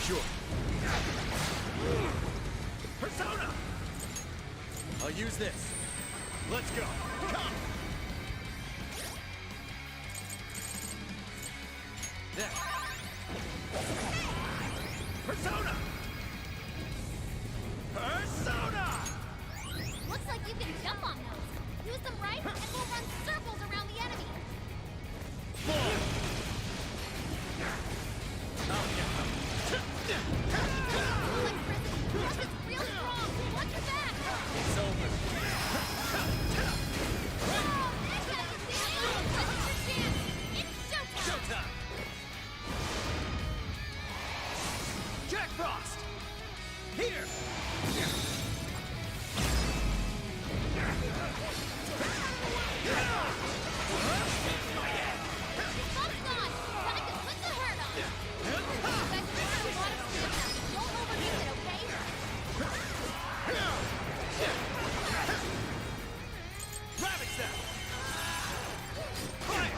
Sure. Persona! I'll use this. Let's go. Come! There. Persona! Persona! Looks like you can jump on those. Use them right, and we'll run circles around the enemy. Electricity. Plus, it's real strong. Watch your back. It's over. Oh, that guy is the aim. This is your chance. It's showtime. Showtime! Jack Frost! Here! His butt's gone. Time to put the hurt on. You guys remember a lot of stamina. Don't overuse it, okay? Rabbit Step! Fire!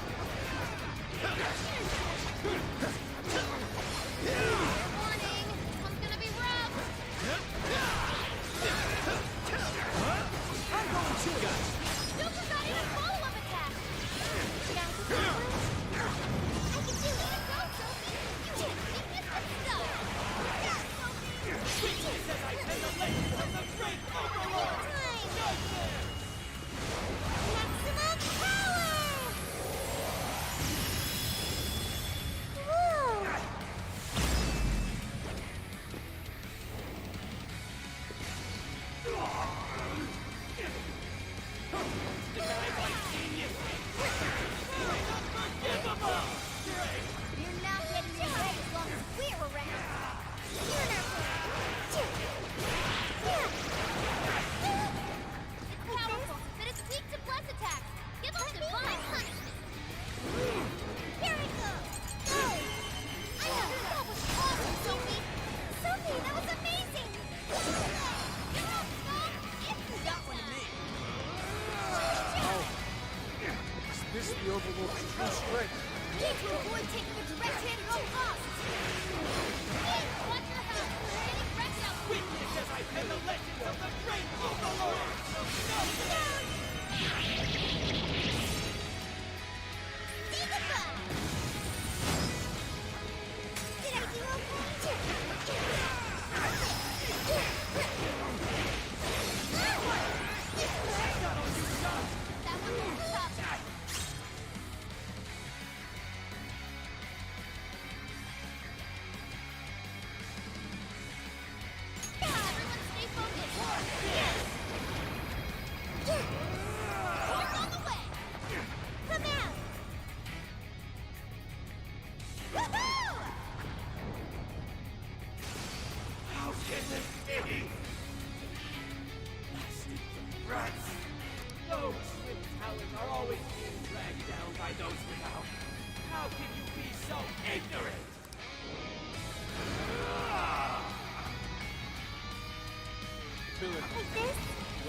Warning. This one's gonna be rough. I'm going too! Joker got in a follow-up attack. Did I miss that one? I can see where to go, Sophie. You hit weakness with stuff. Yeah, Sophie.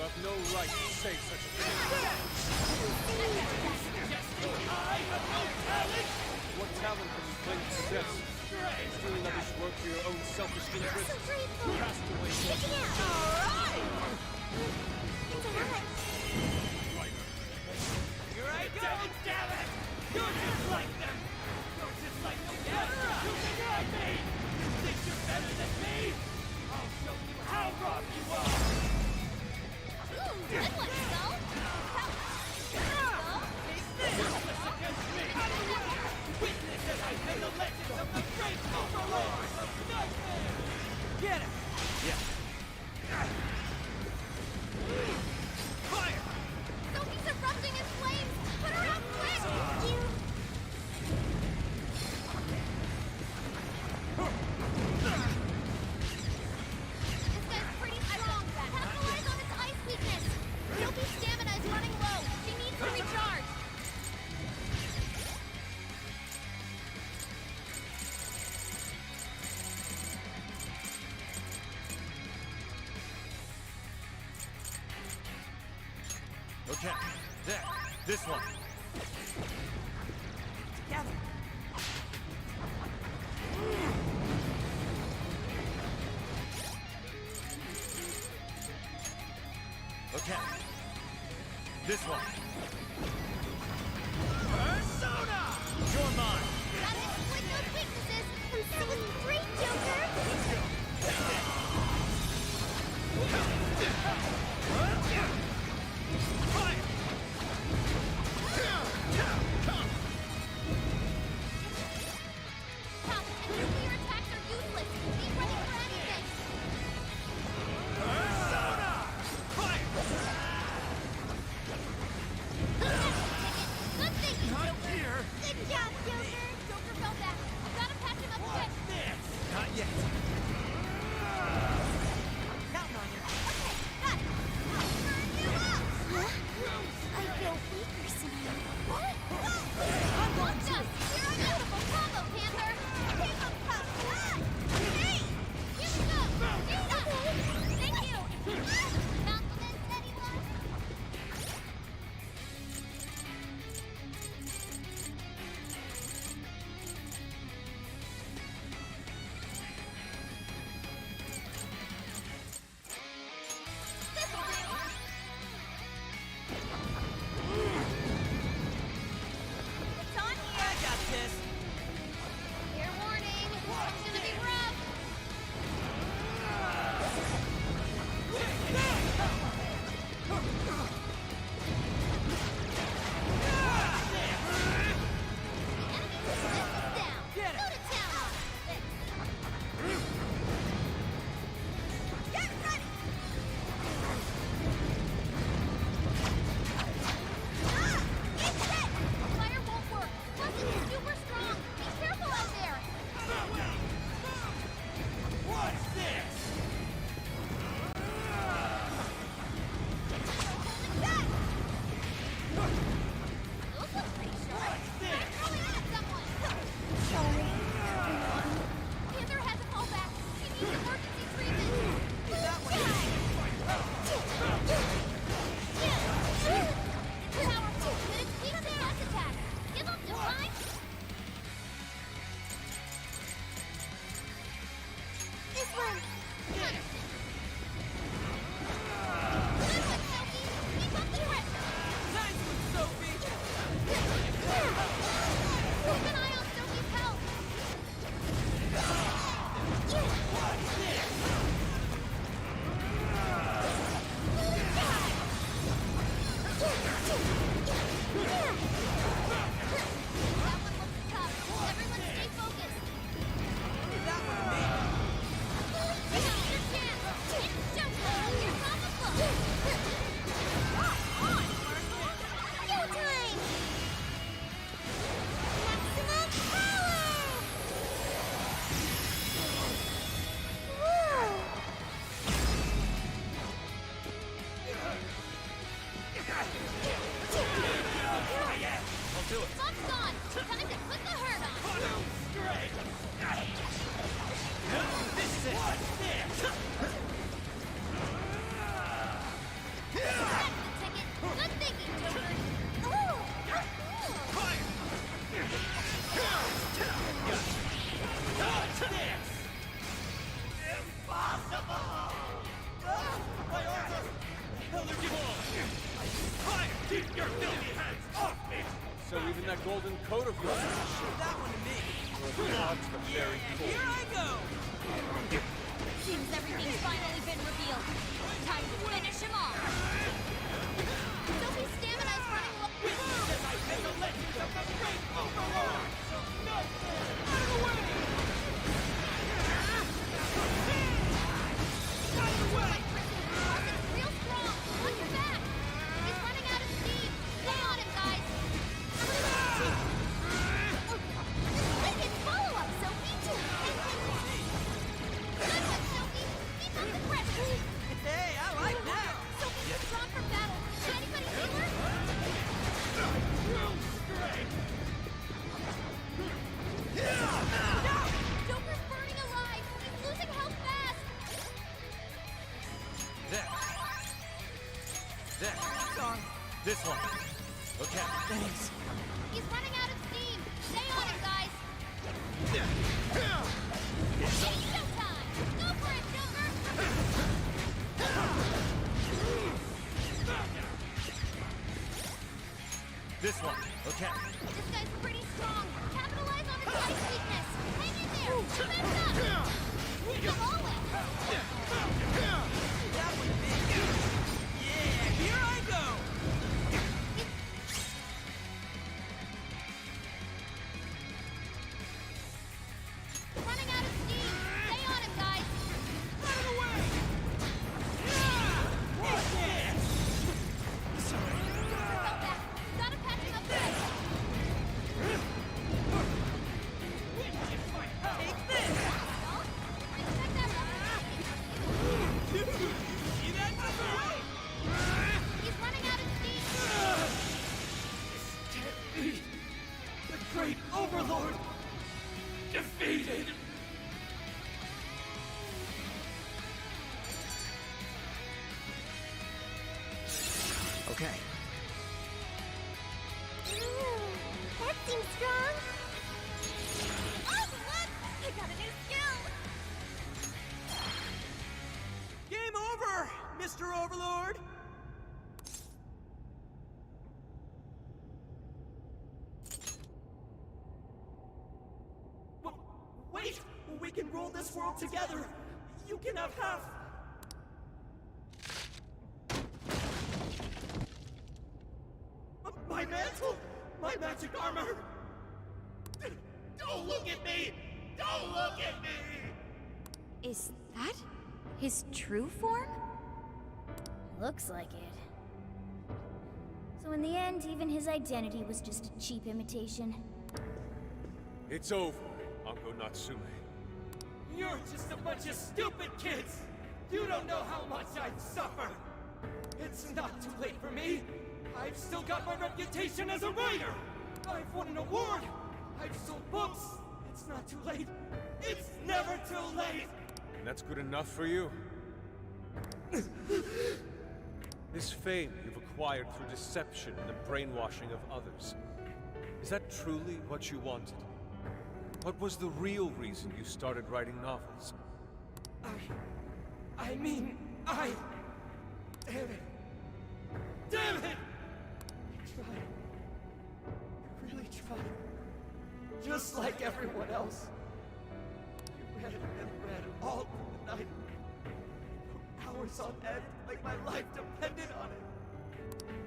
have no right to say such a thing. I have no talent! What talent can you claim to possess? Stealing others' work for your own selfish interest? So grateful. Castaway. Sticking out. It's a lot. Here I go! Damn it! You're just like them! You're just like the monsters you deny me! You think you're better than me? I'll show you how wrong you are! Ooh, good one, Skull. Useless against me! Witness as I pay the legends of the great overlord of nightmare! Get him! Fire! Sophie's erupting in flames! Put her out quick! Thank you. This guy's pretty strong. Capitalize on its ice weakness. Sophie's stamina is running low. She needs to recharge. Okay, there, this one. Together! Okay, this one. Persona! You're mine. Gotta exploit those weaknesses. I'm singing great, Joker. Top, and nuclear attacks are useless. Be ready for anything. Persona! Fire! coat of yours. Shoot that one to me. Dodge the very cold. Here I go! Seems everything's finally been revealed. Time to finish him off. Sophie's stamina is running low. Because I am the legend of the great overlord! So no! Out of the way! Out of the way! It's real strong. On your back. He's running out of steam. Stay on him, guys. They didn't follow up, Sophie. Good one, Sophie. Keep up the pressure. Hey, I like that! Sophie's withdrawn from battle. Can anybody heal her? Joker's burning alive. He's losing health fast. There. Sorry. This one. Okay. Thanks. He's running out of steam. Stay on him, guys. It's showtime. Go for it, Joker. This one. Okay. This guy's pretty strong. Capitalize on his ice weakness. Hang in there. Defense up. Come on. That one big. Yeah, here I go! Running out of steam. Stay on him, guys. Out of the way! What? Yeah! Sorry. Fell back. Gotta patch him up good. Take this! Well, expect that See that? He's running out of steam. Can't be! The great overlord! Defeated! Okay. That seems strong. Oh, look! I got a new skill. Game over, Mr. Overlord! Wait! We can rule this world together! You can have half! My mantle! My magic armor! Don't look at me! Don't look at me! Is that his true form? Looks like it. So in the end, even his identity was just a cheap imitation. It's over, Uncle Natsume. You're just a bunch of stupid kids! You don't know how much I've suffered! It's not too late for me! I've still got my reputation as a writer! I've won an award! I've sold books! It's not too late! It's never too late! And that's good enough for you? This fame you've acquired through deception and the brainwashing of others. Is that truly what you wanted? What was the real reason you started writing novels? I mean, Damn it! Damn it! I tried. I really tried. Just like everyone else. You read and read all through the night. For hours on end, like my life depended on it.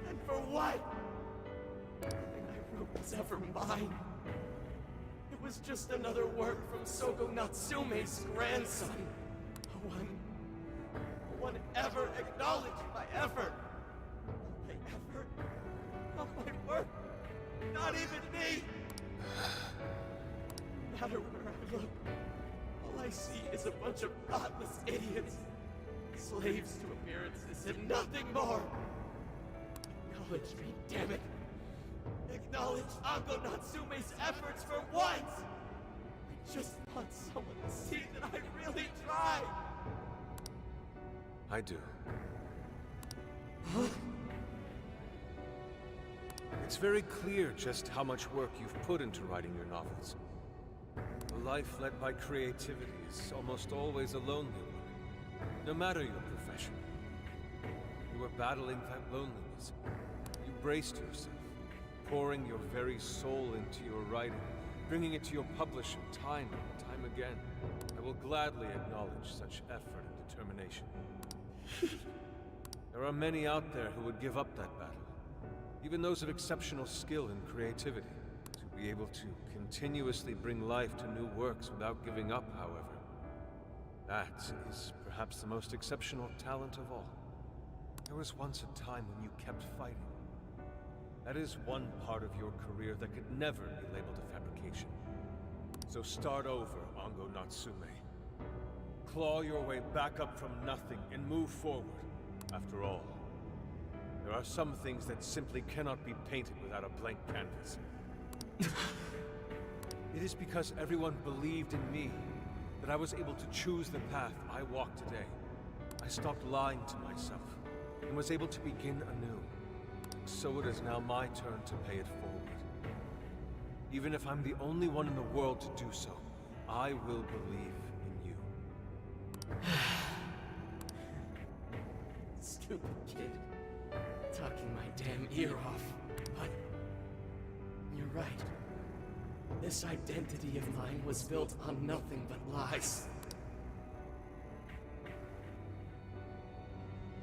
And for what? Nothing I wrote was ever mine. It was just another work from Sogo Natsume's grandson. No one ever acknowledged my effort. My effort, not my work, not even me. No matter where I look, all I see is a bunch of thoughtless idiots, slaves to appearances and nothing more. Acknowledge me, damn it. Acknowledge Anko Natsume's efforts for once. I just want someone to see that I really tried. I do. It's very clear just how much work you've put into writing your novels. A life led by creativity is almost always a lonely one, no matter your profession. You were battling that loneliness. You braced yourself, pouring your very soul into your writing, bringing it to your publisher time and time again. I will gladly acknowledge such effort and determination. There are many out there who would give up that battle, even those of exceptional skill and creativity. To be able to continuously bring life to new works without giving up, however, that is perhaps the most exceptional talent of all. There was once a time when you kept fighting. That is one part of your career that could never be labeled a fabrication. So start over, Ango Natsume. Claw your way back up from nothing and move forward. After all, there are some things that simply cannot be painted without a blank canvas. It is because everyone believed in me that I was able to choose the path I walk today. I stopped lying to myself and was able to begin anew. So it is now my turn to pay it forward. Even if I'm the only one in the world to do so, I will believe in you. Stupid kid. Talking my damn ear off. But you're right. This identity of mine was built on nothing but lies.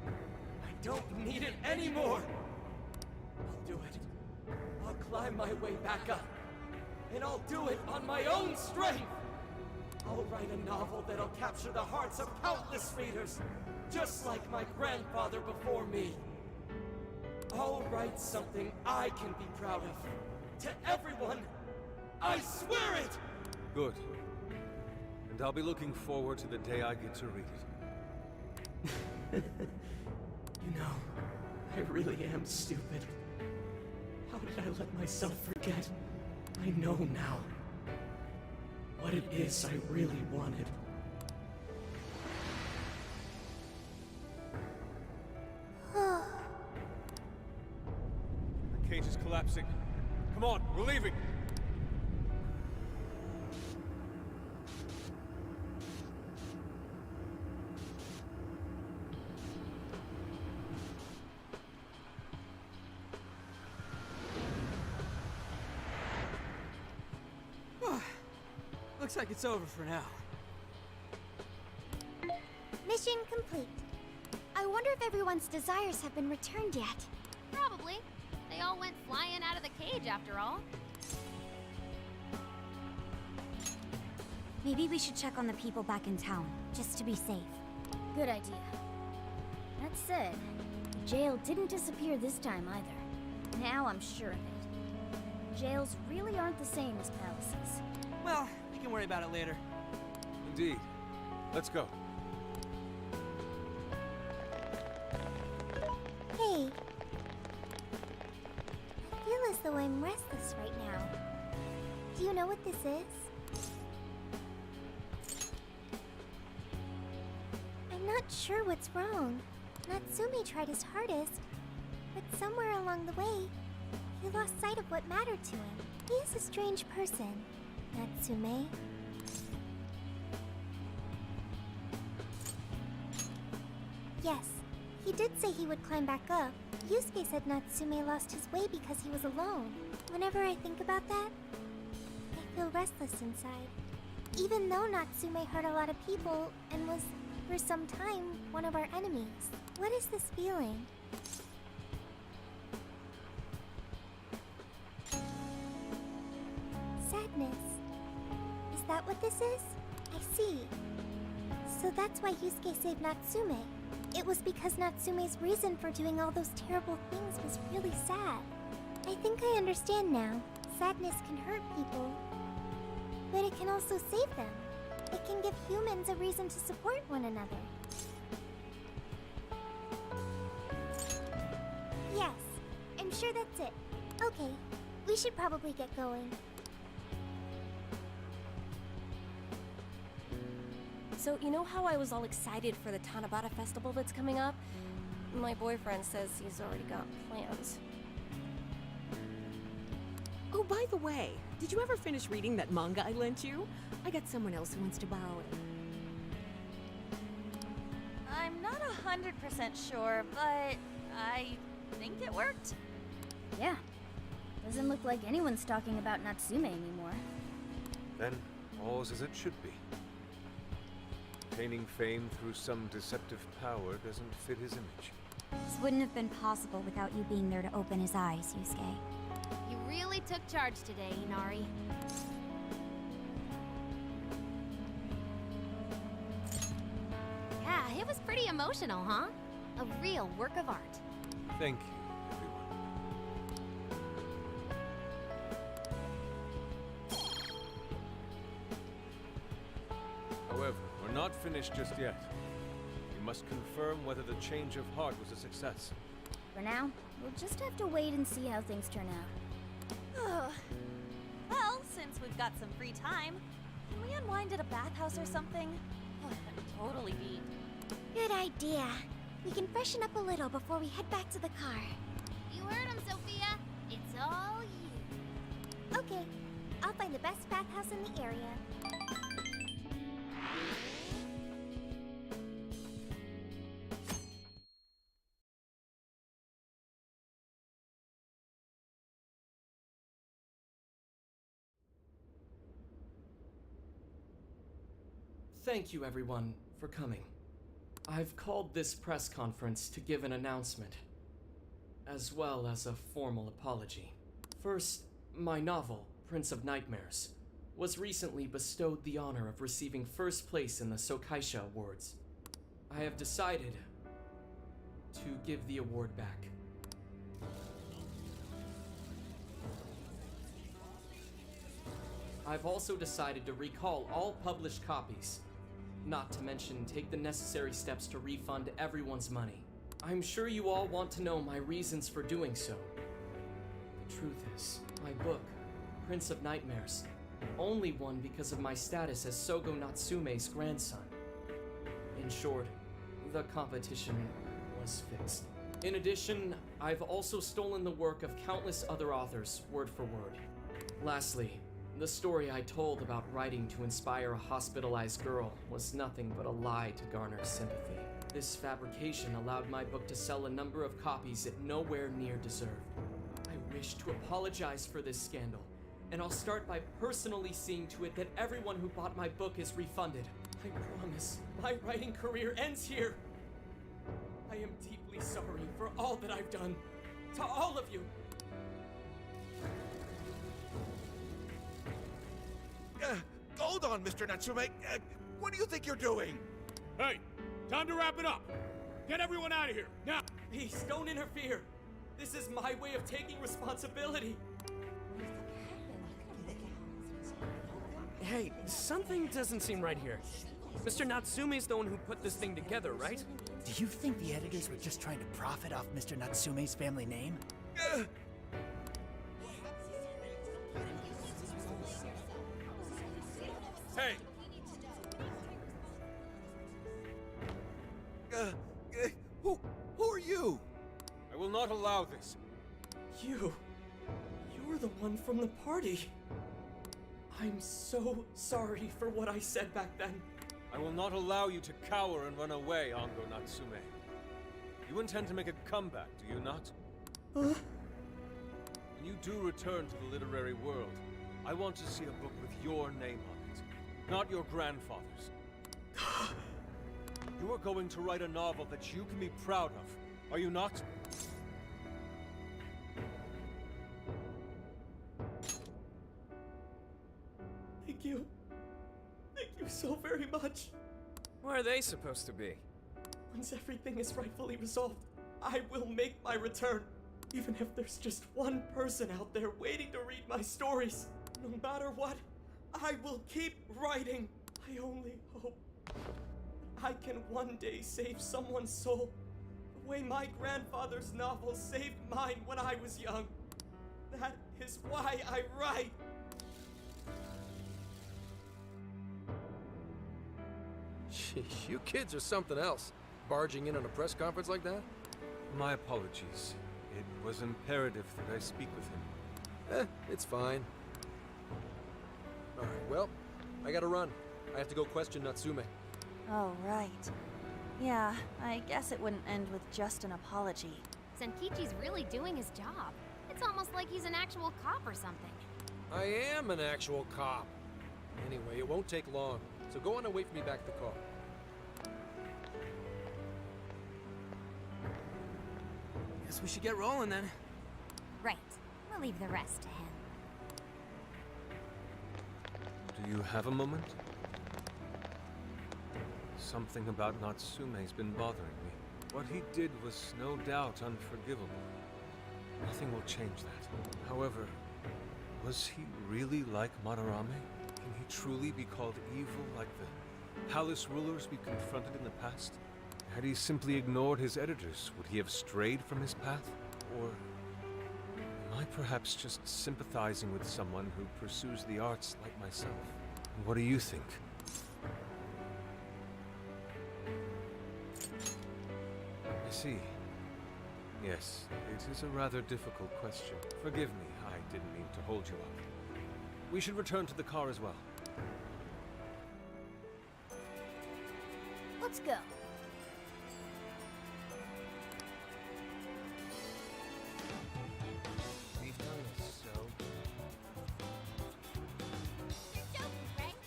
I don't need it anymore! I'll do it. I'll climb my way back up. And I'll do it on my own strength! I'll write a novel that'll capture the hearts of countless readers, just like my grandfather before me. I'll write something I can be proud of. To everyone, I swear it! Good. And I'll be looking forward to the day I get to read it. You know, I really am stupid. How did I let myself forget? I know now what it is I really wanted. The cage is collapsing. Come on, we're leaving! Looks like it's over for now. Mission complete. I wonder if everyone's desires have been returned yet. Probably. They all went flying out of the cage after all. Maybe we should check on the people back in town, just to be safe. Good idea. That said, the jail didn't disappear this time either. Now I'm sure of it. Jails really aren't the same as palaces. Well, we can worry about it later. Indeed. Let's go. Hey. I feel as though I'm restless right now. Do you know what this is? I'm not sure what's wrong. Natsume tried his hardest, but somewhere along the way, he lost sight of what mattered to him. He is a strange person, Natsume. Yes, he did say he would climb back up. Yusuke said Natsume lost his way because he was alone. Whenever I think about that, I feel restless inside. Even though Natsume hurt a lot of people and was, for some time, one of our enemies. What is this feeling? Sadness. Is that what this is? I see. So that's why Yusuke saved Natsume. It was because Natsume's reason for doing all those terrible things was really sad. I think I understand now. Sadness can hurt people, but it can also save them. It can give humans a reason to support one another. Yes, I'm sure that's it. Okay, we should probably get going. So, you know how I was all excited for the Tanabata festival that's coming up? My boyfriend says he's already got plans. Oh, by the way, did you ever finish reading that manga I lent you? I got someone else who wants to borrow it. I'm not 100% sure, but I think it worked. Yeah. Doesn't look like anyone's talking about Natsume anymore. Then, all's as it should be. Attaining fame through some deceptive power doesn't fit his image. This wouldn't have been possible without you being there to open his eyes, Yusuke. You really took charge today, Inari. Yeah, it was pretty emotional, huh? A real work of art. Thank you, everyone. However, we're not finished just yet. We must confirm whether the change of heart was a success. For now, we'll just have to wait and see how things turn out. Well, since we've got some free time, can we unwind at a bathhouse or something? Oh, that would totally be. Good idea. We can freshen up a little before we head back to the car. You heard him, Sophia. It's all you. Okay, I'll find the best bathhouse in the area. Thank you, everyone, for coming. I've called this press conference to give an announcement, as well as a formal apology. First, my novel, Prince of Nightmares, was recently bestowed the honor of receiving first place in the Sokaisha Awards. I have decided to give the award back. I've also decided to recall all published copies, not to mention take the necessary steps to refund everyone's money. I'm sure you all want to know my reasons for doing so. The truth is, my book, Prince of Nightmares, only won because of my status as Sogo Natsume's grandson. In short, the competition was fixed. In addition, I've also stolen the work of countless other authors, word for word. Lastly, the story I told about writing to inspire a hospitalized girl was nothing but a lie to garner sympathy. This fabrication allowed my book to sell a number of copies it nowhere near deserved. I wish to apologize for this scandal, and I'll start by personally seeing to it that everyone who bought my book is refunded. I promise, my writing career ends here. I am deeply sorry for all that I've done. To all of you. Hold on, Mr. Natsume. What do you think you're doing? Hey, time to wrap it up. Get everyone out of here, now! Please, don't interfere. This is my way of taking responsibility. Hey, something doesn't seem right here. Mr. Natsume's the one who put this thing together, right? Do you think the editors were just trying to profit off Mr. Natsume's family name? Hey! Who are you? I will not allow this. You're the one from the party. I'm so sorry for what I said back then. I will not allow you to cower and run away, Ango Natsume. You intend to make a comeback, do you not? When you do return to the literary world, I want to see a book with your name on it, not your grandfather's. You are going to write a novel that you can be proud of, are you not? Thank you. Thank you so very much. Where are they supposed to be? Once everything is rightfully resolved, I will make my return. Even if there's just one person out there waiting to read my stories. No matter what, I will keep writing. I only hope I can one day save someone's soul the way my grandfather's novel saved mine when I was young. That is why I write. Sheesh, you kids are something else. Barging in on a press conference like that? My apologies. It was imperative that I speak with him. It's fine. Alright, well, I gotta run. I have to go question Natsume. Oh, right. Yeah, I guess it wouldn't end with just an apology. Senkichi's really doing his job. It's almost like he's an actual cop or something. I am an actual cop. Anyway, it won't take long, so go on and wait for me back at the car. Guess we should get rolling then. Right. We'll leave the rest to him. Do you have a moment? Something about Natsume's been bothering me. What he did was no doubt unforgivable. Nothing will change that. However, was he really like Madarame? Can he truly be called evil like the palace rulers we confronted in the past? Had he simply ignored his editors, would he have strayed from his path? Or am I perhaps just sympathizing with someone who pursues the arts like myself? What do you think? I see. Yes, it is a rather difficult question. Forgive me, I didn't mean to hold you up. We should return to the car as well. Let's go. We've done this, so... You're joking, right?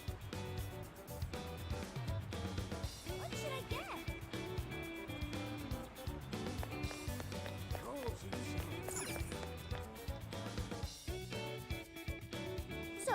What should I get? So,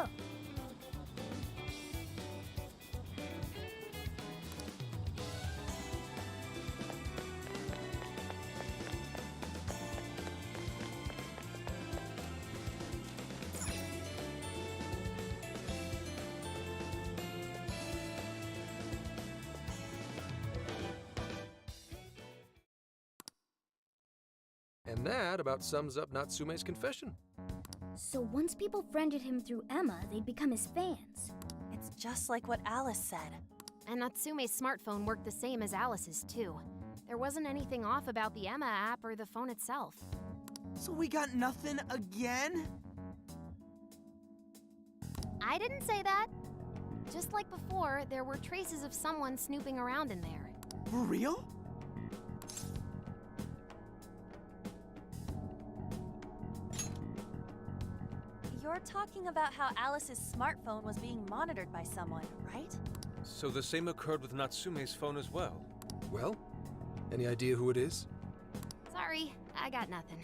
And that about sums up Natsume's confession. so once people friended him through Emma, they'd become his fans. It's just like what Alice said. And Natsume's smartphone worked the same as Alice's, too. There wasn't anything off about the Emma app or the phone itself. So we got nothing again? I didn't say that. Just like before, there were traces of someone snooping around in there. For real? You're talking about how Alice's smartphone was being monitored by someone, right? So the same occurred with Natsume's phone as well? Well, any idea who it is? Sorry, I got nothing.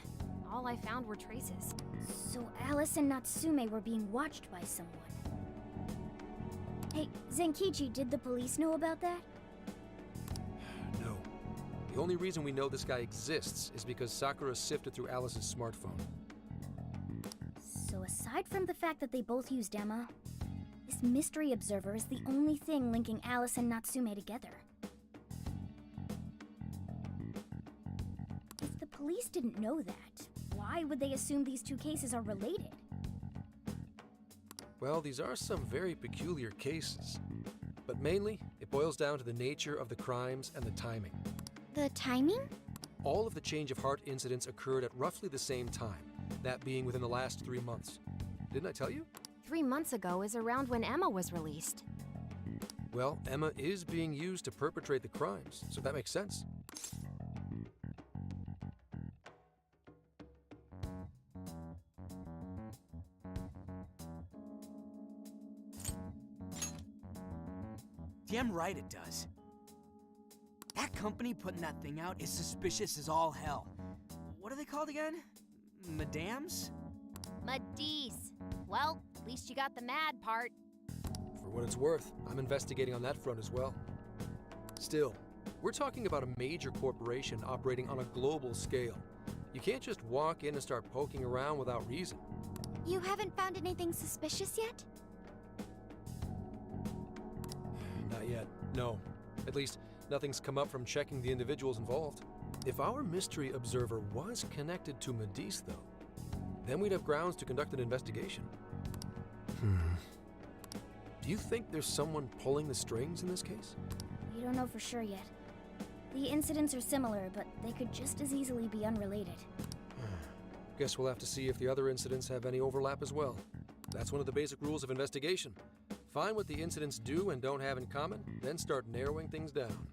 All I found were traces. So Alice and Natsume were being watched by someone. Hey, Zenkichi, did the police know about that? No. The only reason we know this guy exists is because Sakura sifted through Alice's smartphone. So aside from the fact that they both used Emma, this mystery observer is the only thing linking Alice and Natsume together. If the police didn't know that, why would they assume these two cases are related? Well, these are some very peculiar cases. But mainly, it boils down to the nature of the crimes and the timing. The timing? All of the change of heart incidents occurred at roughly the same time, that being within the last 3 months. Didn't I tell you? 3 months ago is around when Emma was released. Well, Emma is being used to perpetrate the crimes, so that makes sense. Damn right it does. That company putting that thing out is suspicious as all hell. What are they called again? Madams? Madise. Well, at least you got the mad part. For what it's worth, I'm investigating on that front as well. Still, we're talking about a major corporation operating on a global scale. You can't just walk in and start poking around without reason. You haven't found anything suspicious yet? Not yet, no. At least, nothing's come up from checking the individuals involved. If our mystery observer was connected to Madise, though, then we'd have grounds to conduct an investigation. Do you think there's someone pulling the strings in this case? We don't know for sure yet. The incidents are similar, but they could just as easily be unrelated. Guess we'll have to see if the other incidents have any overlap as well. That's one of the basic rules of investigation. Find what the incidents do and don't have in common, then start narrowing things down.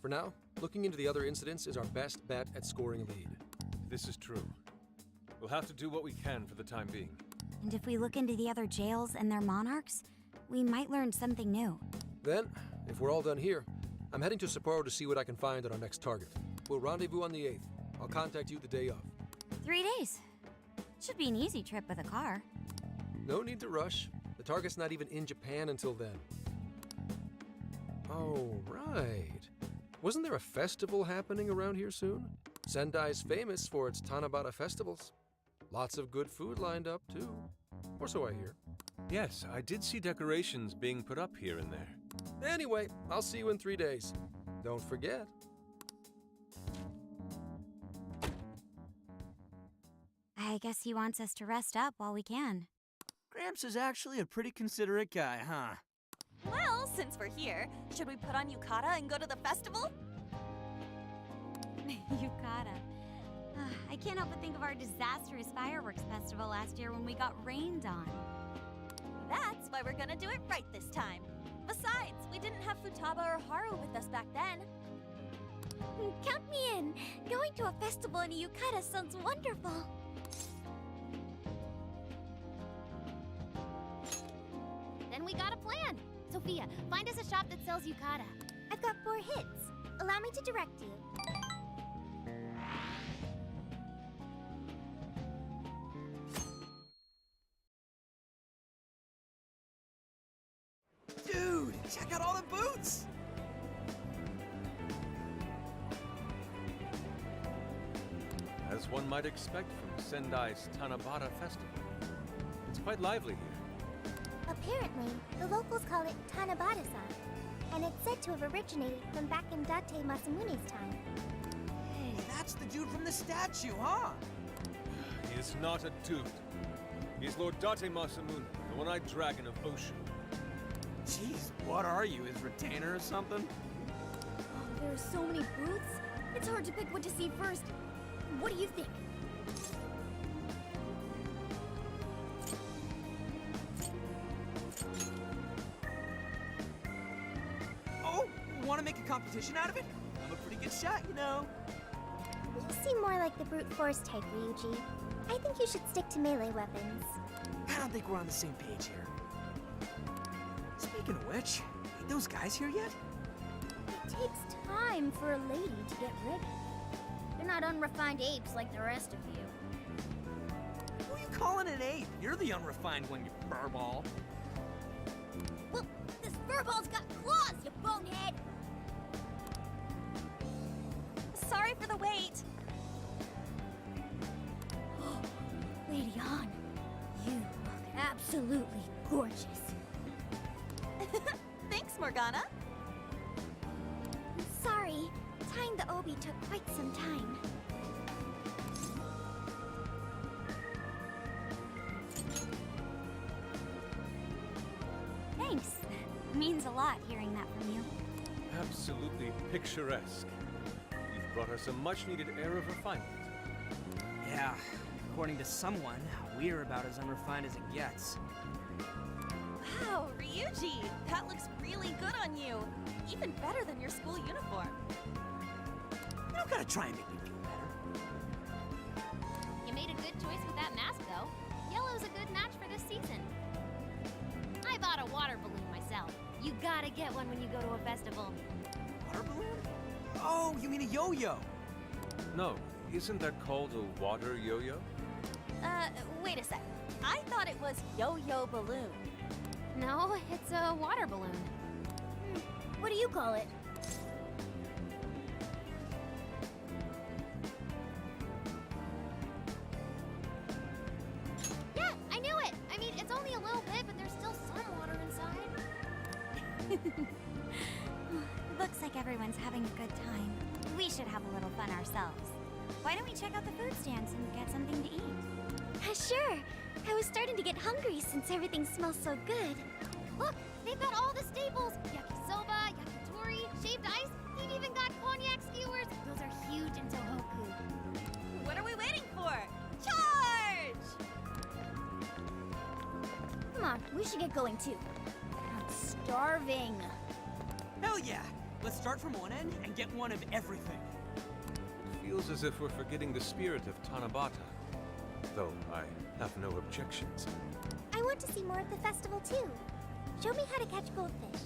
For now, looking into the other incidents is our best bet at scoring a lead. This is true. We'll have to do what we can for the time being. And if we look into the other jails and their monarchs, we might learn something new. Then, if we're all done here, I'm heading to Sapporo to see what I can find at our next target. We'll rendezvous on the 8th. I'll contact you the day of. 3 days. Should be an easy trip with a car. No need to rush. The target's not even in Japan until then. Oh, right. Wasn't there a festival happening around here soon? Sendai's famous for its Tanabata festivals. Lots of good food lined up, too. Or so I hear. Yes, I did see decorations being put up here and there. Anyway, I'll see you in 3 days. Don't forget. I guess he wants us to rest up while we can. Gramps is actually a pretty considerate guy, huh? Well, since we're here, should we put on yukata and go to the festival? Yukata. I can't help but think of our disastrous fireworks festival last year when we got rained on. That's why we're gonna do it right this time. Besides, we didn't have Futaba or Haru with us back then. Count me in. Going to a festival in a yukata sounds wonderful. Then we got a plan. Sophia, find us a shop that sells yukata. I've got 4 hits. Allow me to direct you. Dude, check out all the boots! As one might expect from Sendai's Tanabata Festival. It's quite lively here. Apparently, the locals call it Tanabata-san, and it's said to have originated from back in Date Masamune's time. Hey, that's the dude from the statue, huh? He is not a dude. He's Lord Date Masamune, the one-eyed dragon of Oshu. Jeez, what are you, his retainer or something? Oh, there are so many booths. It's hard to pick what to see first. What do you think? Oh, want to make a competition out of it? I'm a pretty good shot, you know. You seem more like the brute force type, Ryuji. I think you should stick to melee weapons. I don't think we're on the same page here. Speaking of which, ain't those guys here yet? It takes time for a lady to get ready. They're not unrefined apes like the rest of you. Who are you calling an ape? You're the unrefined one, you furball. Well, this furball's got claws, you bonehead! Sorry for the wait. Lady Han, you look absolutely gorgeous. Thanks, Morgana. Sorry, tying the obi took quite some time. Thanks. Means a lot hearing that from you. Absolutely picturesque. You've brought us a much-needed air of refinement. Yeah, according to someone, we're about as unrefined as it gets. Wow, Ryuji, that looks really good on you. Even better than your school uniform. You don't gotta try and make me feel better. You made a good choice with that mask, though. Yellow's a good match for this season. I bought a water balloon myself. You gotta get one when you go to a festival. Water balloon? Oh, you mean a yo-yo? No, isn't that called a water yo-yo? Wait a sec. I thought it was yo-yo balloon. No, it's a water balloon. What do you call it? Yeah, I knew it! I mean, it's only a little bit, but there's still some water inside. Looks like everyone's having a good time. We should have a little fun ourselves. Why don't we check out the food stands and get something to eat? Sure. I was starting to get hungry since everything smells so good. Look, they've got all the staples. Yakisoba, yakitori, shaved ice. They've even got cognac skewers. Those are huge in Tohoku. What are we waiting for? Charge! Come on, we should get going too. I'm starving. Hell yeah! Let's start from one end and get one of everything. It feels as if we're forgetting the spirit of Tanabata. though I have no objections. I want to see more of the festival too. Show me how to catch goldfish.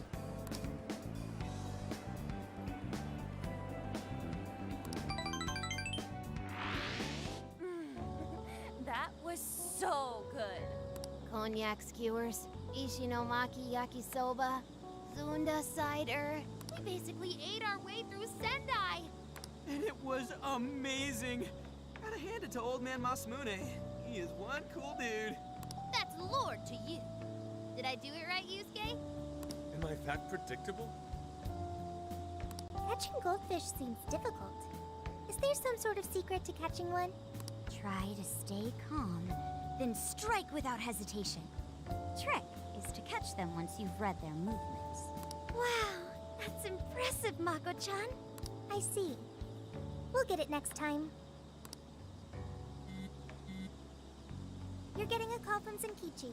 That was so good. Cognac skewers, Ishinomaki yakisoba, Zunda cider. We basically ate our way through Sendai. And it was amazing. Gotta hand it to old man Masamune. He is one cool dude. That's lord to you. Did I do it right, Yusuke? Am I that predictable? Catching goldfish seems difficult. Is there some sort of secret to catching one? Try to stay calm, then strike without hesitation. Trick is to catch them once you've read their movements. Wow, that's impressive, Mako-chan. I see. We'll get it next time. You're getting a call from Zenkichi.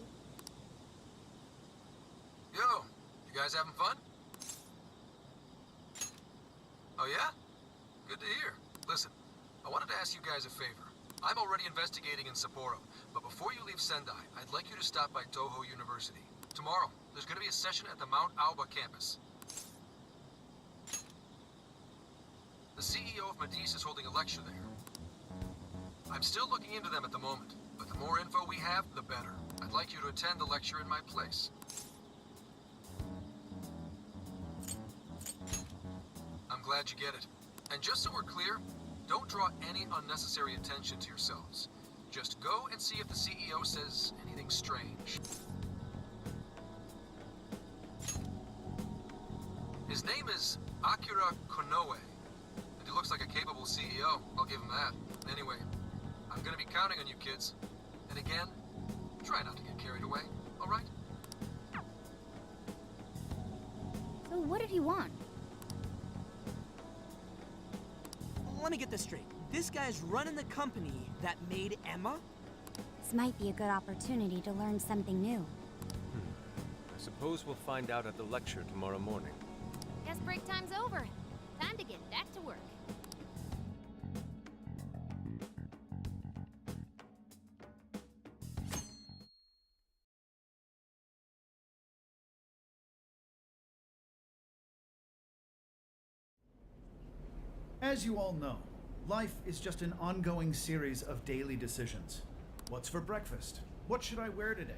Yo, you guys having fun? Oh yeah? Good to hear. Listen, I wanted to ask you guys a favor. I'm already investigating in Sapporo, but before you leave Sendai, I'd like you to stop by Toho University. Tomorrow, there's going to be a session at the Mount Aoba campus. The CEO of Medice is holding a lecture there. I'm still looking into them at the moment, but the more info we have, the better. I'd like you to attend the lecture in my place. I'm glad you get it. And just so we're clear, don't draw any unnecessary attention to yourselves. Just go and see if the CEO says anything strange. His name is Akira Konoe, and he looks like a capable CEO, I'll give him that. Anyway, I'm gonna be counting on you kids. And again, try not to get carried away, alright? So what did he want? Let me get this straight. This guy's running the company that made Emma? This might be a good opportunity to learn something new. I suppose we'll find out at the lecture tomorrow morning. Guess break time's over. Time to get back to work. As you all know, life is just an ongoing series of daily decisions. What's for breakfast? What should I wear today?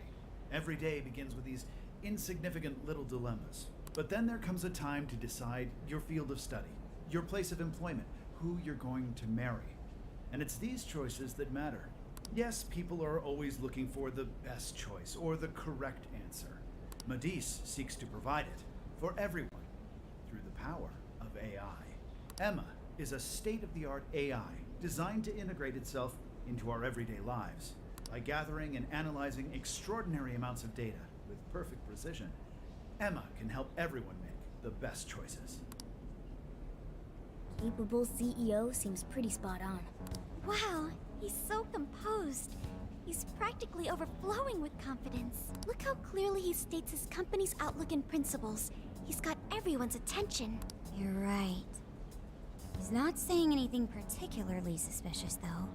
Every day begins with these insignificant little dilemmas. But then there comes a time to decide your field of study, your place of employment, who you're going to marry. And it's these choices that matter. Yes, people are always looking for the best choice or the correct answer. Medice seeks to provide it for everyone through the power of AI. Emma is a state-of-the-art AI designed to integrate itself into our everyday lives. By gathering and analyzing extraordinary amounts of data with perfect precision, Emma can help everyone make the best choices. Capable CEO seems pretty spot on. Wow, he's so composed. He's practically overflowing with confidence. Look how clearly he states his company's outlook and principles. He's got everyone's attention. You're right. He's not saying anything particularly suspicious, though.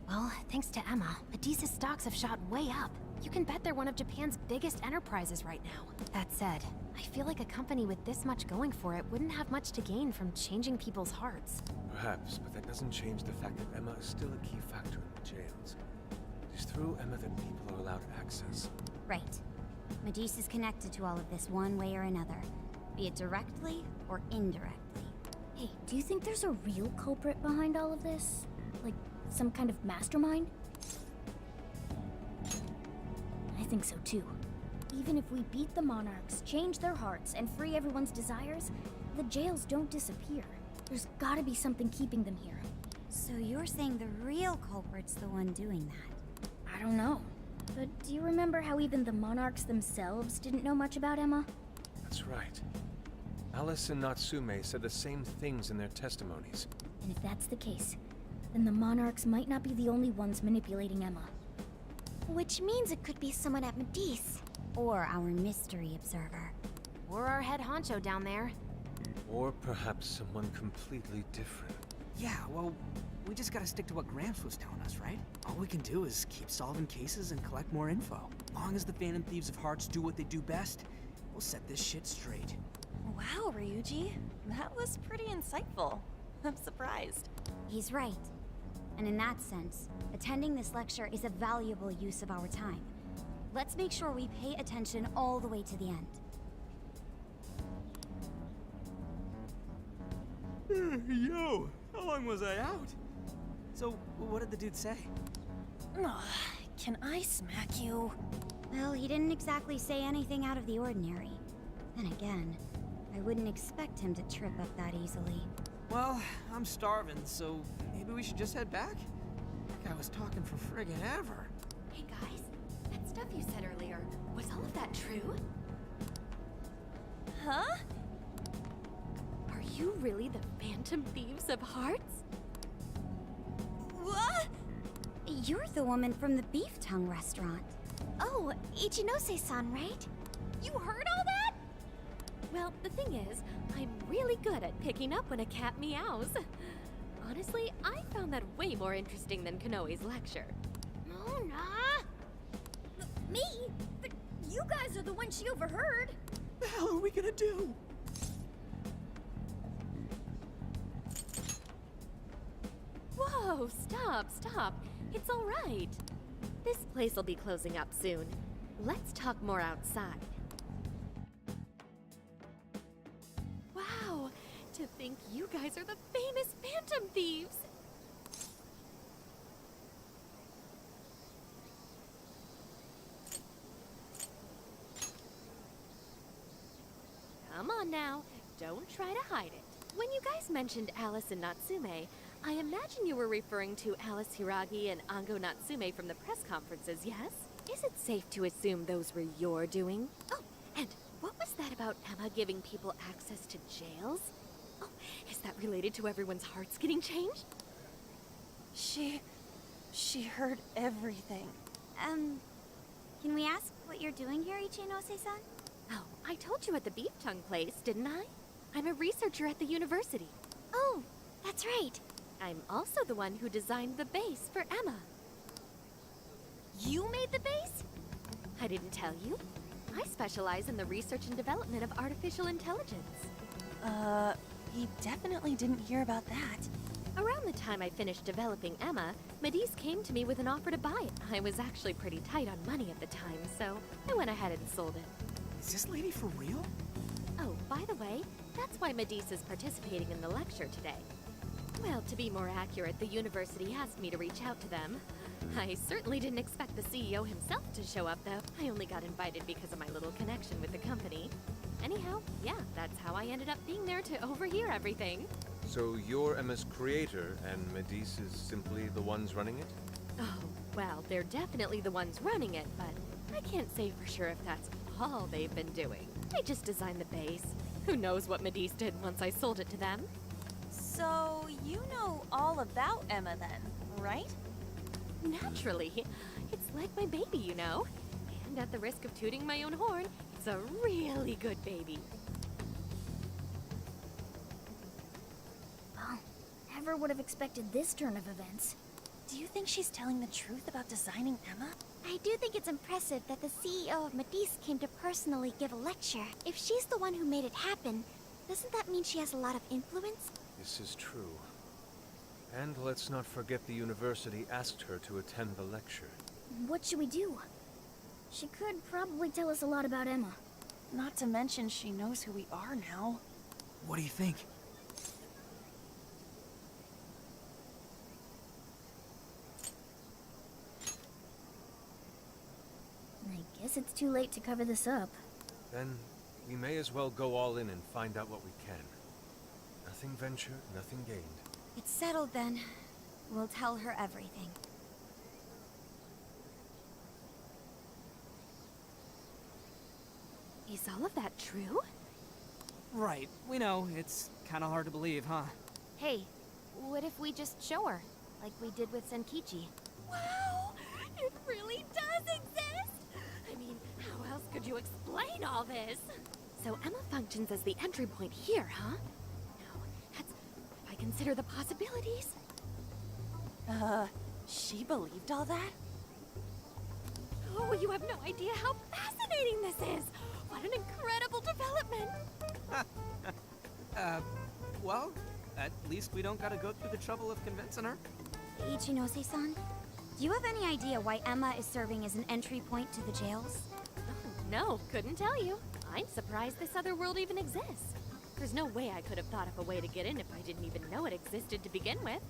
Well, thanks to Emma, Medice's stocks have shot way up. You can bet they're one of Japan's biggest enterprises right now. That said, I feel like a company with this much going for it wouldn't have much to gain from changing people's hearts. Perhaps, but that doesn't change the fact that Emma is still a key factor in the jails. It is through Emma that people are allowed access. Right. Medice is connected to all of this one way or another, be it directly or indirectly. Hey, do you think there's a real culprit behind all of this? Like, some kind of mastermind? I think so too. Even if we beat the monarchs, change their hearts, and free everyone's desires, the jails don't disappear. There's gotta be something keeping them here. So you're saying the real culprit's the one doing that? I don't know. But do you remember how even the monarchs themselves didn't know much about Emma? That's right. Alice and Natsume said the same things in their testimonies. And if that's the case, then the monarchs might not be the only ones manipulating Emma. Which means it could be someone at Medice. Or our mystery observer. Or our head honcho down there. Or perhaps someone completely different. Yeah, well, we just gotta stick to what Gramps was telling us, right? All we can do is keep solving cases and collect more info. Long as the Phantom Thieves of Hearts do what they do best, we'll set this shit straight. Wow, Ryuji. That was pretty insightful. I'm surprised. He's right. And in that sense, attending this lecture is a valuable use of our time. Let's make sure we pay attention all the way to the end. Yo, how long was I out? So, what did the dude say? Ugh, can I smack you? Well, he didn't exactly say anything out of the ordinary. Then again, I wouldn't expect him to trip up that easily. Well, I'm starving, so maybe we should just head back? That guy was talking for friggin' ever. Hey guys, that stuff you said earlier, was all of that true? Huh? Are you really the Phantom Thieves of Hearts? What? You're the woman from the beef tongue restaurant. Oh, Ichinose-san, right? You heard all that? Well, the thing is, I'm really good at picking up when a cat meows. Honestly, I found that way more interesting than Konoe's lecture. Mona! Me? But you guys are the ones she overheard. The hell are we gonna do? Whoa, stop. It's all right. This place will be closing up soon. Let's talk more outside. Wow, to think you guys are the famous Phantom Thieves. Come on now, don't try to hide it. When you guys mentioned Alice and Natsume, I imagine you were referring to Alice Hiragi and Ango Natsume from the press conferences, yes? Is it safe to assume those were your doing? Oh, and what was that about Emma giving people access to jails? Oh, is that related to everyone's hearts getting changed? She heard everything. Can we ask what you're doing here, Ichinose-san? Oh, I told you at the beef tongue place, didn't I? I'm a researcher at the university. Oh, that's right. I'm also the one who designed the base for Emma. You made the base? I didn't tell you. I specialize in the research and development of artificial intelligence. He definitely didn't hear about that. Around the time I finished developing Emma, Medis came to me with an offer to buy it. I was actually pretty tight on money at the time, so I went ahead and sold it. Is this lady for real? Oh, by the way, that's why Medis is participating in the lecture today. Well, to be more accurate, the university asked me to reach out to them. I certainly didn't expect the CEO himself to show up, though. I only got invited because of my little connection with the company. Anyhow, yeah, that's how I ended up being there to overhear everything. So you're Emma's creator, and Medis is simply the ones running it? Oh, well, they're definitely the ones running it, but I can't say for sure if that's all they've been doing. I just designed the base. Who knows what Medis did once I sold it to them? So, you know all about Emma then, right? Naturally. It's like my baby, you know. And at the risk of tooting my own horn, it's a really good baby. Well, never would have expected this turn of events. Do you think she's telling the truth about designing Emma? I do think it's impressive that the CEO of Medis came to personally give a lecture. If she's the one who made it happen, doesn't that mean she has a lot of influence? This is true. And let's not forget the university asked her to attend the lecture. What should we do? She could probably tell us a lot about Emma. Not to mention she knows who we are now. What do you think? I guess it's too late to cover this up. Then we may as well go all in and find out what we can. Nothing ventured, nothing gained. It's settled then. We'll tell her everything. Is all of that true? Right, we know. It's kind of hard to believe, huh? Hey, what if we just show her, like we did with Senkichi? Wow! It really does exist! I mean, how else could you explain all this? So Emma functions as the entry point here, huh? No, that's... If I consider the possibilities. She believed all that? Oh, you have no idea how fascinating this is! What an incredible development! Well, at least we don't gotta go through the trouble of convincing her. Ichinose-san, do you have any idea why Emma is serving as an entry point to the jails? No, couldn't tell you. I'm surprised this other world even exists. There's no way I could have thought of a way to get in if I didn't even know it existed to begin with.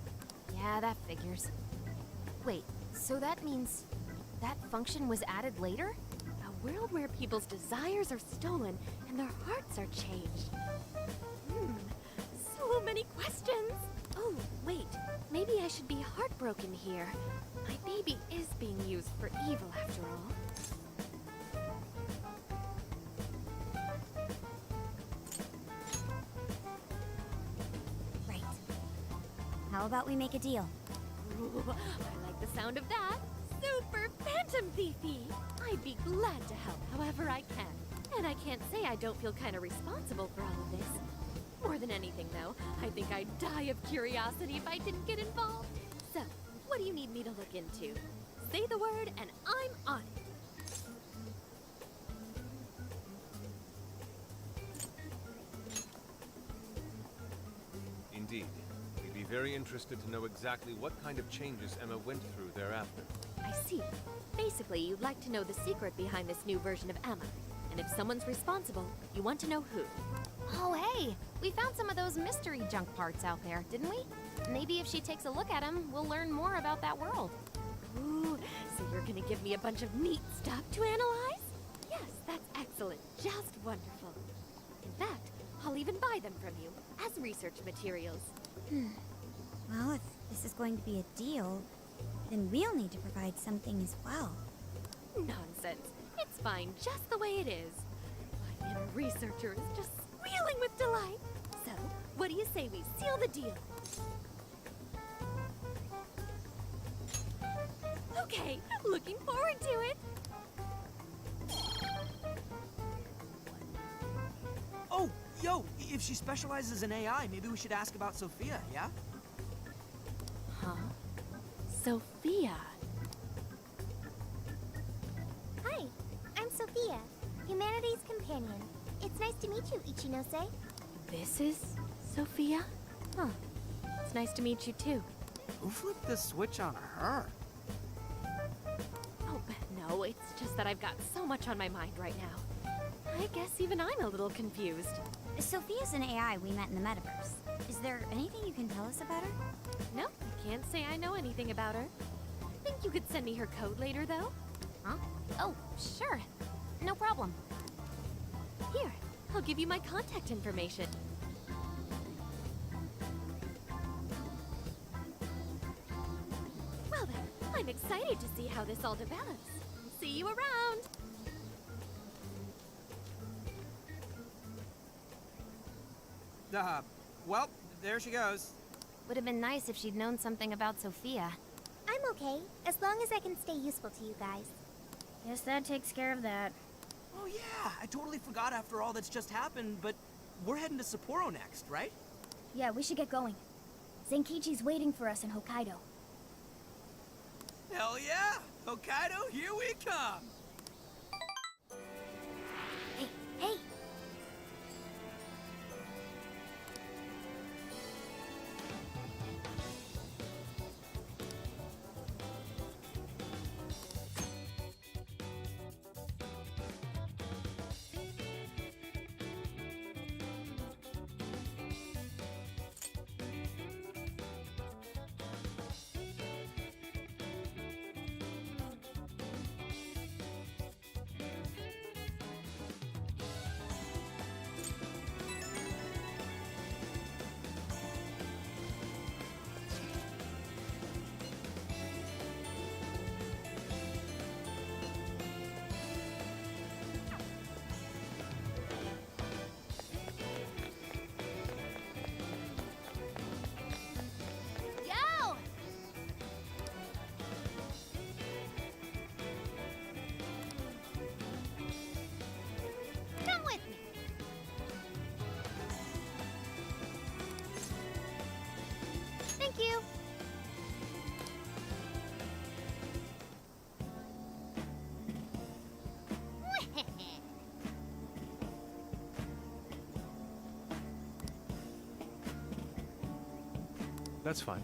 Yeah, that figures. Wait, so that means that function was added later? A world where people's desires are stolen and their hearts are changed. So many questions. Oh, wait. Maybe I should be heartbroken here. My baby is being used for evil after all. Right. How about we make a deal? Ooh, I like the sound of that. Super Phantom Thiefy! I'd be glad to help however I can. And I can't say I don't feel kind of responsible for all of this. More than anything, though, I think I'd die of curiosity if I didn't get involved. So, what do you need me to look into? Say the word and I'm on it. Indeed. We'd be very interested to know exactly what kind of changes Emma went through thereafter. I see. Basically, you'd like to know the secret behind this new version of Emma. And if someone's responsible, you want to know who. Oh, hey! We found some of those mystery junk parts out there, didn't we? Maybe if she takes a look at them, we'll learn more about that world. Ooh, so you're gonna give me a bunch of neat stuff to analyze? Yes, that's excellent. Just wonderful. In fact, I'll even buy them from you as research materials. Well, if this is going to be a deal, then we'll need to provide something as well. Nonsense. It's fine just the way it is. My inner researcher is just squealing with delight. So, what do you say we seal the deal? Okay, looking forward to it. Oh, yo, if she specializes in AI, maybe we should ask about Sophia, yeah? Huh? Sophia. Hi, I'm Sophia, Humanity's companion. It's nice to meet you, Ichinose. This is Sophia? Huh. It's nice to meet you too. Who flipped the switch on her? Oh, no, it's just that I've got so much on my mind right now. I guess even I'm a little confused. Sophia's an AI we met in the metaverse. Is there anything you can tell us about her? No, I can't say I know anything about her. Think you could send me her code later, though? Huh? Oh, sure. No problem. Here, I'll give you my contact information. Well then, I'm excited to see how this all develops. See you around! Well, there she goes. Would have been nice if she'd known something about Sophia. I'm okay, as long as I can stay useful to you guys. Guess that takes care of that. Oh yeah, I totally forgot after all that's just happened, but we're heading to Sapporo next, right? Yeah, we should get going. Zenkichi's waiting for us in Hokkaido. Hell yeah! Hokkaido, here we come! Hey, hey! That's fine.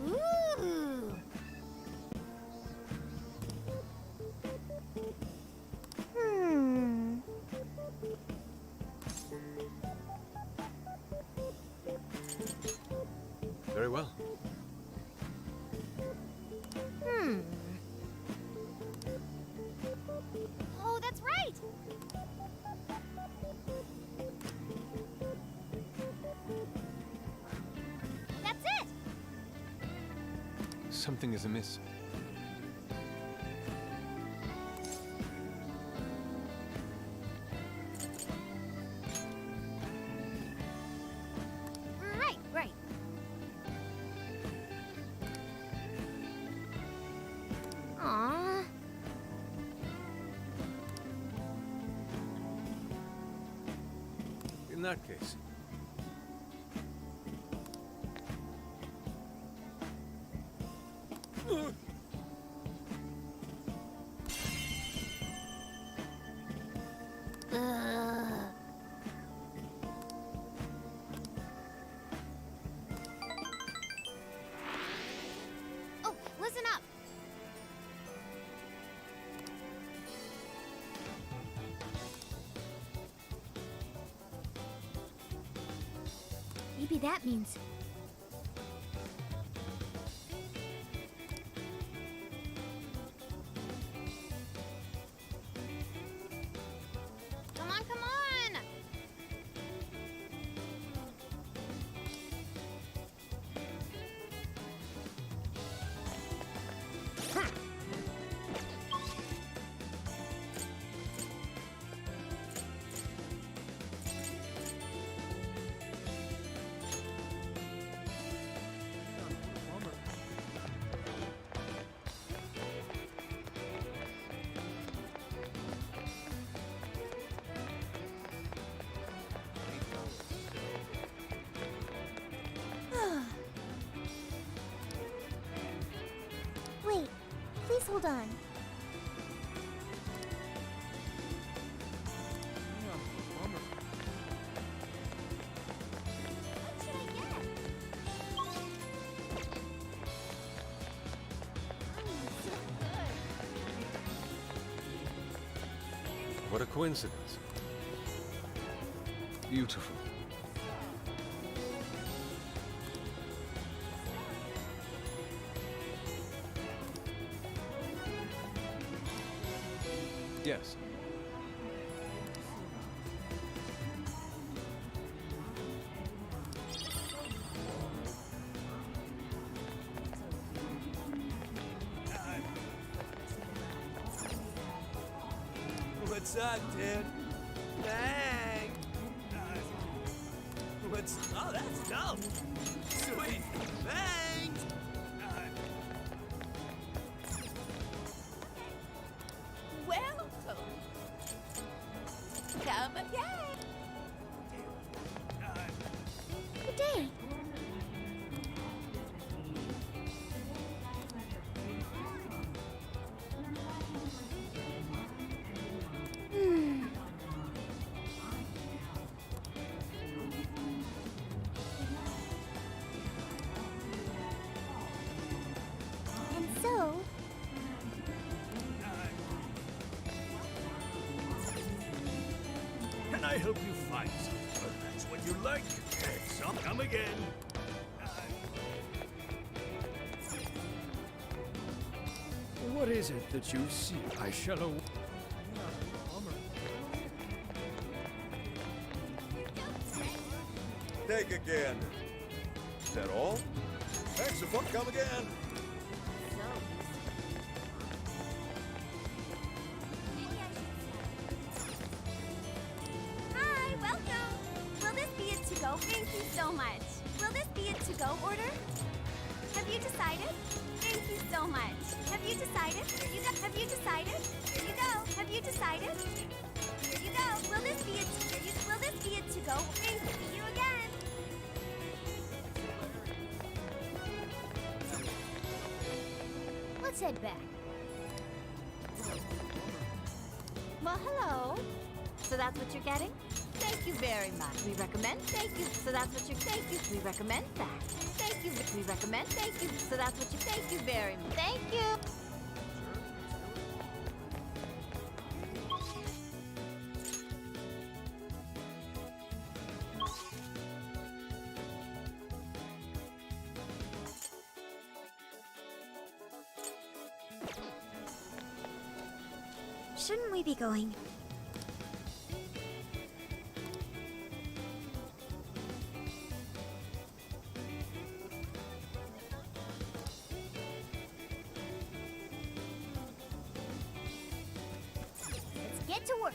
Ooh. Hmm. Very well. Hmm. Oh, that's right. That's it. Something is amiss. Right, right. Aww. In that case, Ugh. Oh, listen up. Maybe that means. Come on, come on! Wait, please hold on. What should I get? So good. what a coincidence. Beautiful. Yes. What's up, dude? Bang! What's... Oh, that's dope! Sweet! Bang! Welcome. Come again. Good day. Hmm. And so, Can I help you find some? That's what you like. Some come again. What is it that you see? I shall. Take again. Is that all? Thanks, the fun come again. Hi, welcome. Will this be a to-go? Thank you so much. Will this be a to-go order? Have you decided? Thank you so much. Have you decided? Here you go. Have you decided? Here you go. Have you decided? Here you go. Will this be a will this be a to-go? Thank you. See you again. let's head back. Well, hello. So that's what you're getting? Thank you very much. We recommend. Thank you. So that's what you're. Thank you. We recommend that. Thank you. We recommend. Thank you. So that's what you. Thank you very much. Thank you. Shouldn't we be going? Let's get to work.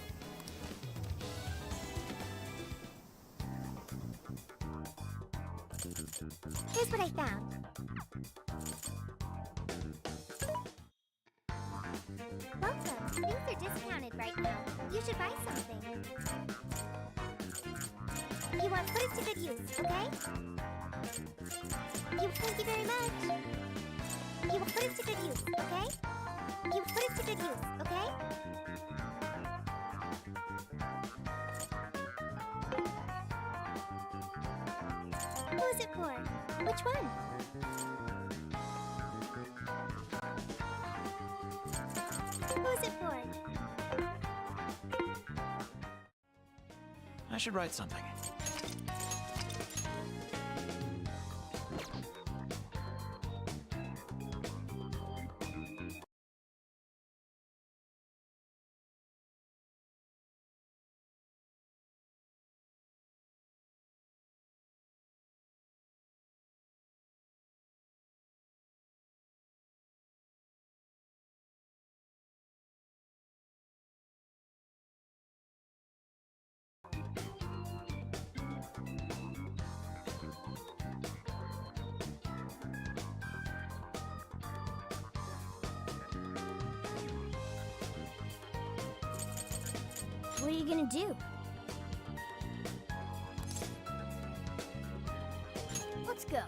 Here's what I found. Welcome. Things are discounted right now. You should buy something. You want put it to good use, okay? Thank you very much. You will put it to good use, okay? You put it to good use, okay? Who is it for? Which one? Who is it for? I should write something. What are you gonna do? Let's go.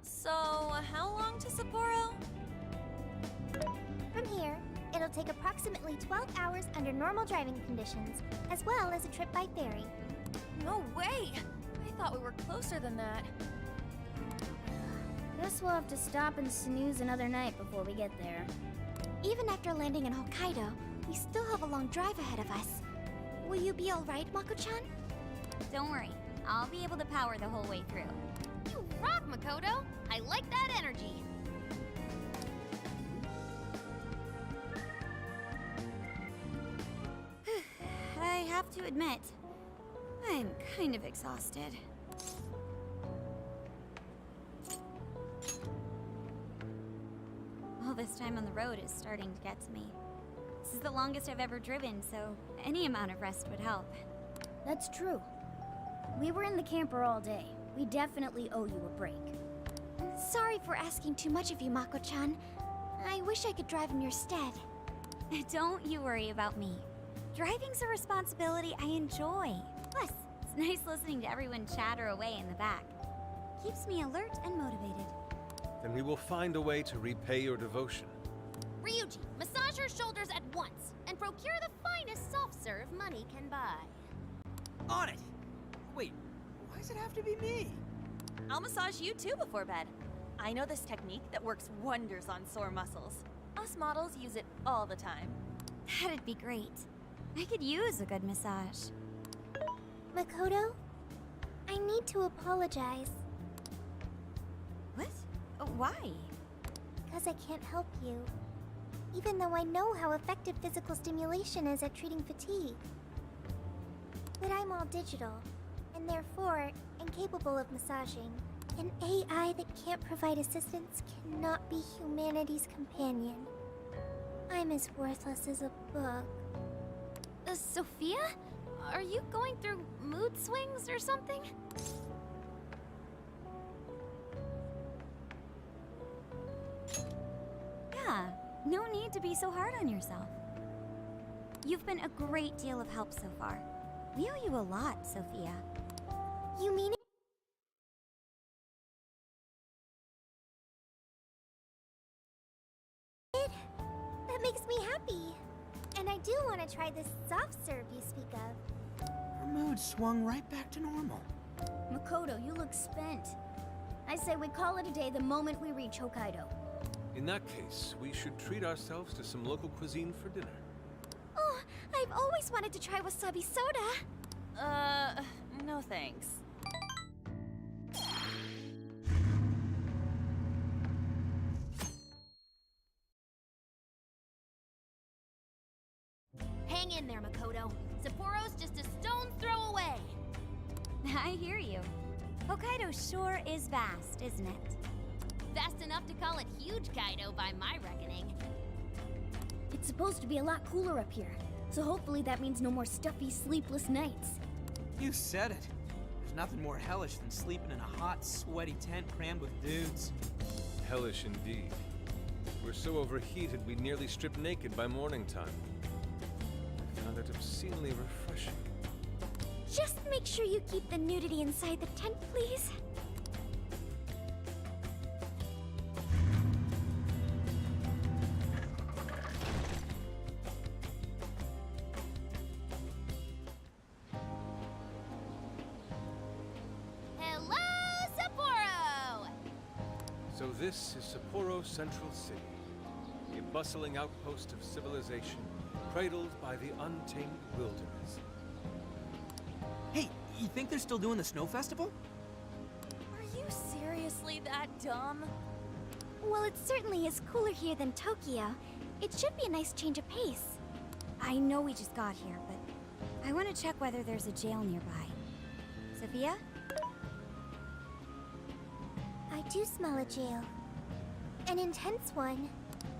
So, how long to Sapporo? From here, it'll take approximately 12 hours under normal driving conditions, as well as a trip by ferry. No way! I thought we were closer than that. Guess we'll have to stop and snooze another night before we get there. Even after landing in Hokkaido, we still have a long drive ahead of us. Will you be alright, Mako-chan? Don't worry, I'll be able to power the whole way through. You rock, Makoto! I like that energy! I have to admit, I'm kind of exhausted. All this time on the road is starting to get to me. This is the longest I've ever driven, so any amount of rest would help. That's true. We were in the camper all day. We definitely owe you a break. Sorry for asking too much of you, Mako-chan. I wish I could drive in your stead. Don't you worry about me. Driving's a responsibility I enjoy. Plus, it's nice listening to everyone chatter away in the back. Keeps me alert and motivated. Then we will find a way to repay your devotion. Ryuji, massage her shoulders at once and procure the finest soft serve money can buy. On it! Wait, why does it have to be me? I'll massage you too before bed. I know this technique that works wonders on sore muscles. Us models use it all the time. That'd be great. I could use a good massage. Makoto, I need to apologize. What? Why? Because I can't help you. Even though I know how effective physical stimulation is at treating fatigue. But I'm all digital, and therefore incapable of massaging. An AI that can't provide assistance cannot be humanity's companion. I'm as worthless as a book. Sophia? Are you going through mood swings or something? Yeah, no need to be so hard on yourself. You've been a great deal of help so far. We owe you a lot, Sophia. You mean it? That makes me happy. And I do want to try this soft serve you speak of. Her mood swung right back to normal. Makoto, you look spent. I say we call it a day the moment we reach Hokkaido. In that case, we should treat ourselves to some local cuisine for dinner. Oh, I've always wanted to try wasabi soda. No thanks. Hang in there, Makoto. Sapporo's just a stone's throw away. I hear you. Hokkaido sure is vast, isn't it? Fast enough to call it huge Kaido by my reckoning. It's supposed to be a lot cooler up here, so hopefully that means no more stuffy, sleepless nights. You said it. There's nothing more hellish than sleeping in a hot, sweaty tent crammed with dudes. Hellish indeed. We're so overheated we nearly stripped naked by morning time. I found it obscenely refreshing. Just make sure you keep the nudity inside the tent, please. Hello, Sapporo! So this is Sapporo Central City, a bustling outpost of civilization, cradled by the untamed wilderness. Hey, you think they're still doing the snow festival? Are you seriously that dumb? Well, it certainly is cooler here than Tokyo. It should be a nice change of pace. I know we just got here, but I want to check whether there's a jail nearby. Sophia? I do smell a jail. An intense one.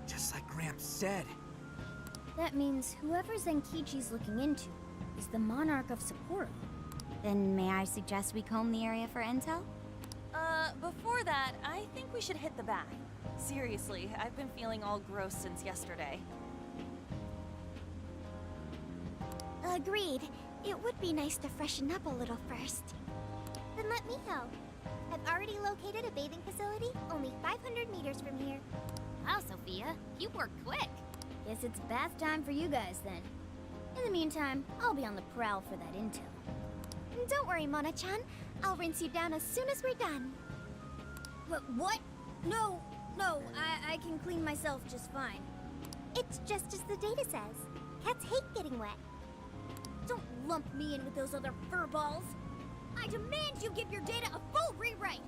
Just like Gramps said. That means whoever Zenkichi's looking into is the monarch of Sapporo. Then may I suggest we comb the area for intel? Before that, I think we should hit the bath. Seriously, I've been feeling all gross since yesterday. Agreed. It would be nice to freshen up a little first. Then let me help. I've already located a bathing facility only 500 meters from here. Wow, Sophia, you work quick. Guess it's bath time for you guys then. In the meantime, I'll be on the prowl for that intel. Don't worry, Mona-chan. I'll rinse you down as soon as we're done. What? No, I can clean myself just fine. It's just as the data says. Cats hate getting wet. Don't lump me in with those other furballs. I demand you give your data a full rewrite.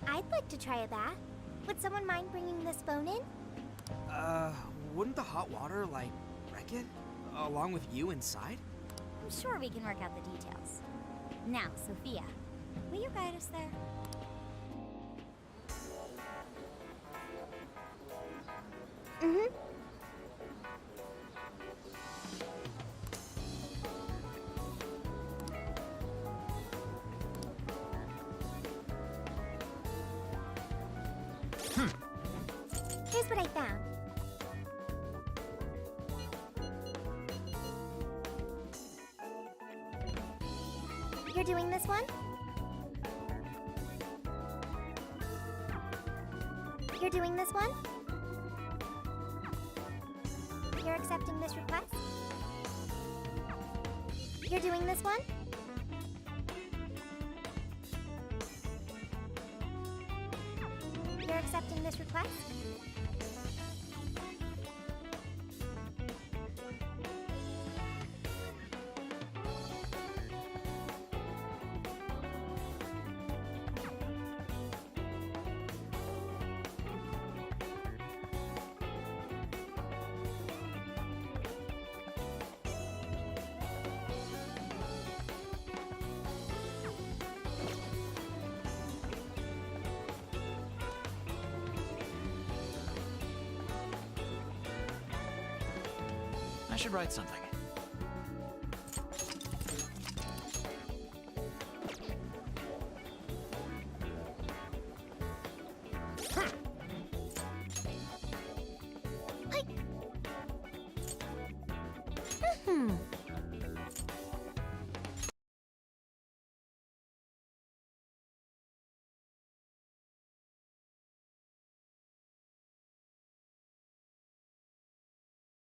I'd like to try a bath. Would someone mind bringing this phone in? Wouldn't the hot water, like, wreck it? Along with you inside? I'm sure we can work out the details. Now, Sophia, will you guide us there? Mm-hmm. Here's what I found. You're doing this one? You're doing this one? You're accepting this request? You're doing this one? You're accepting this request? I should write something. Hmm.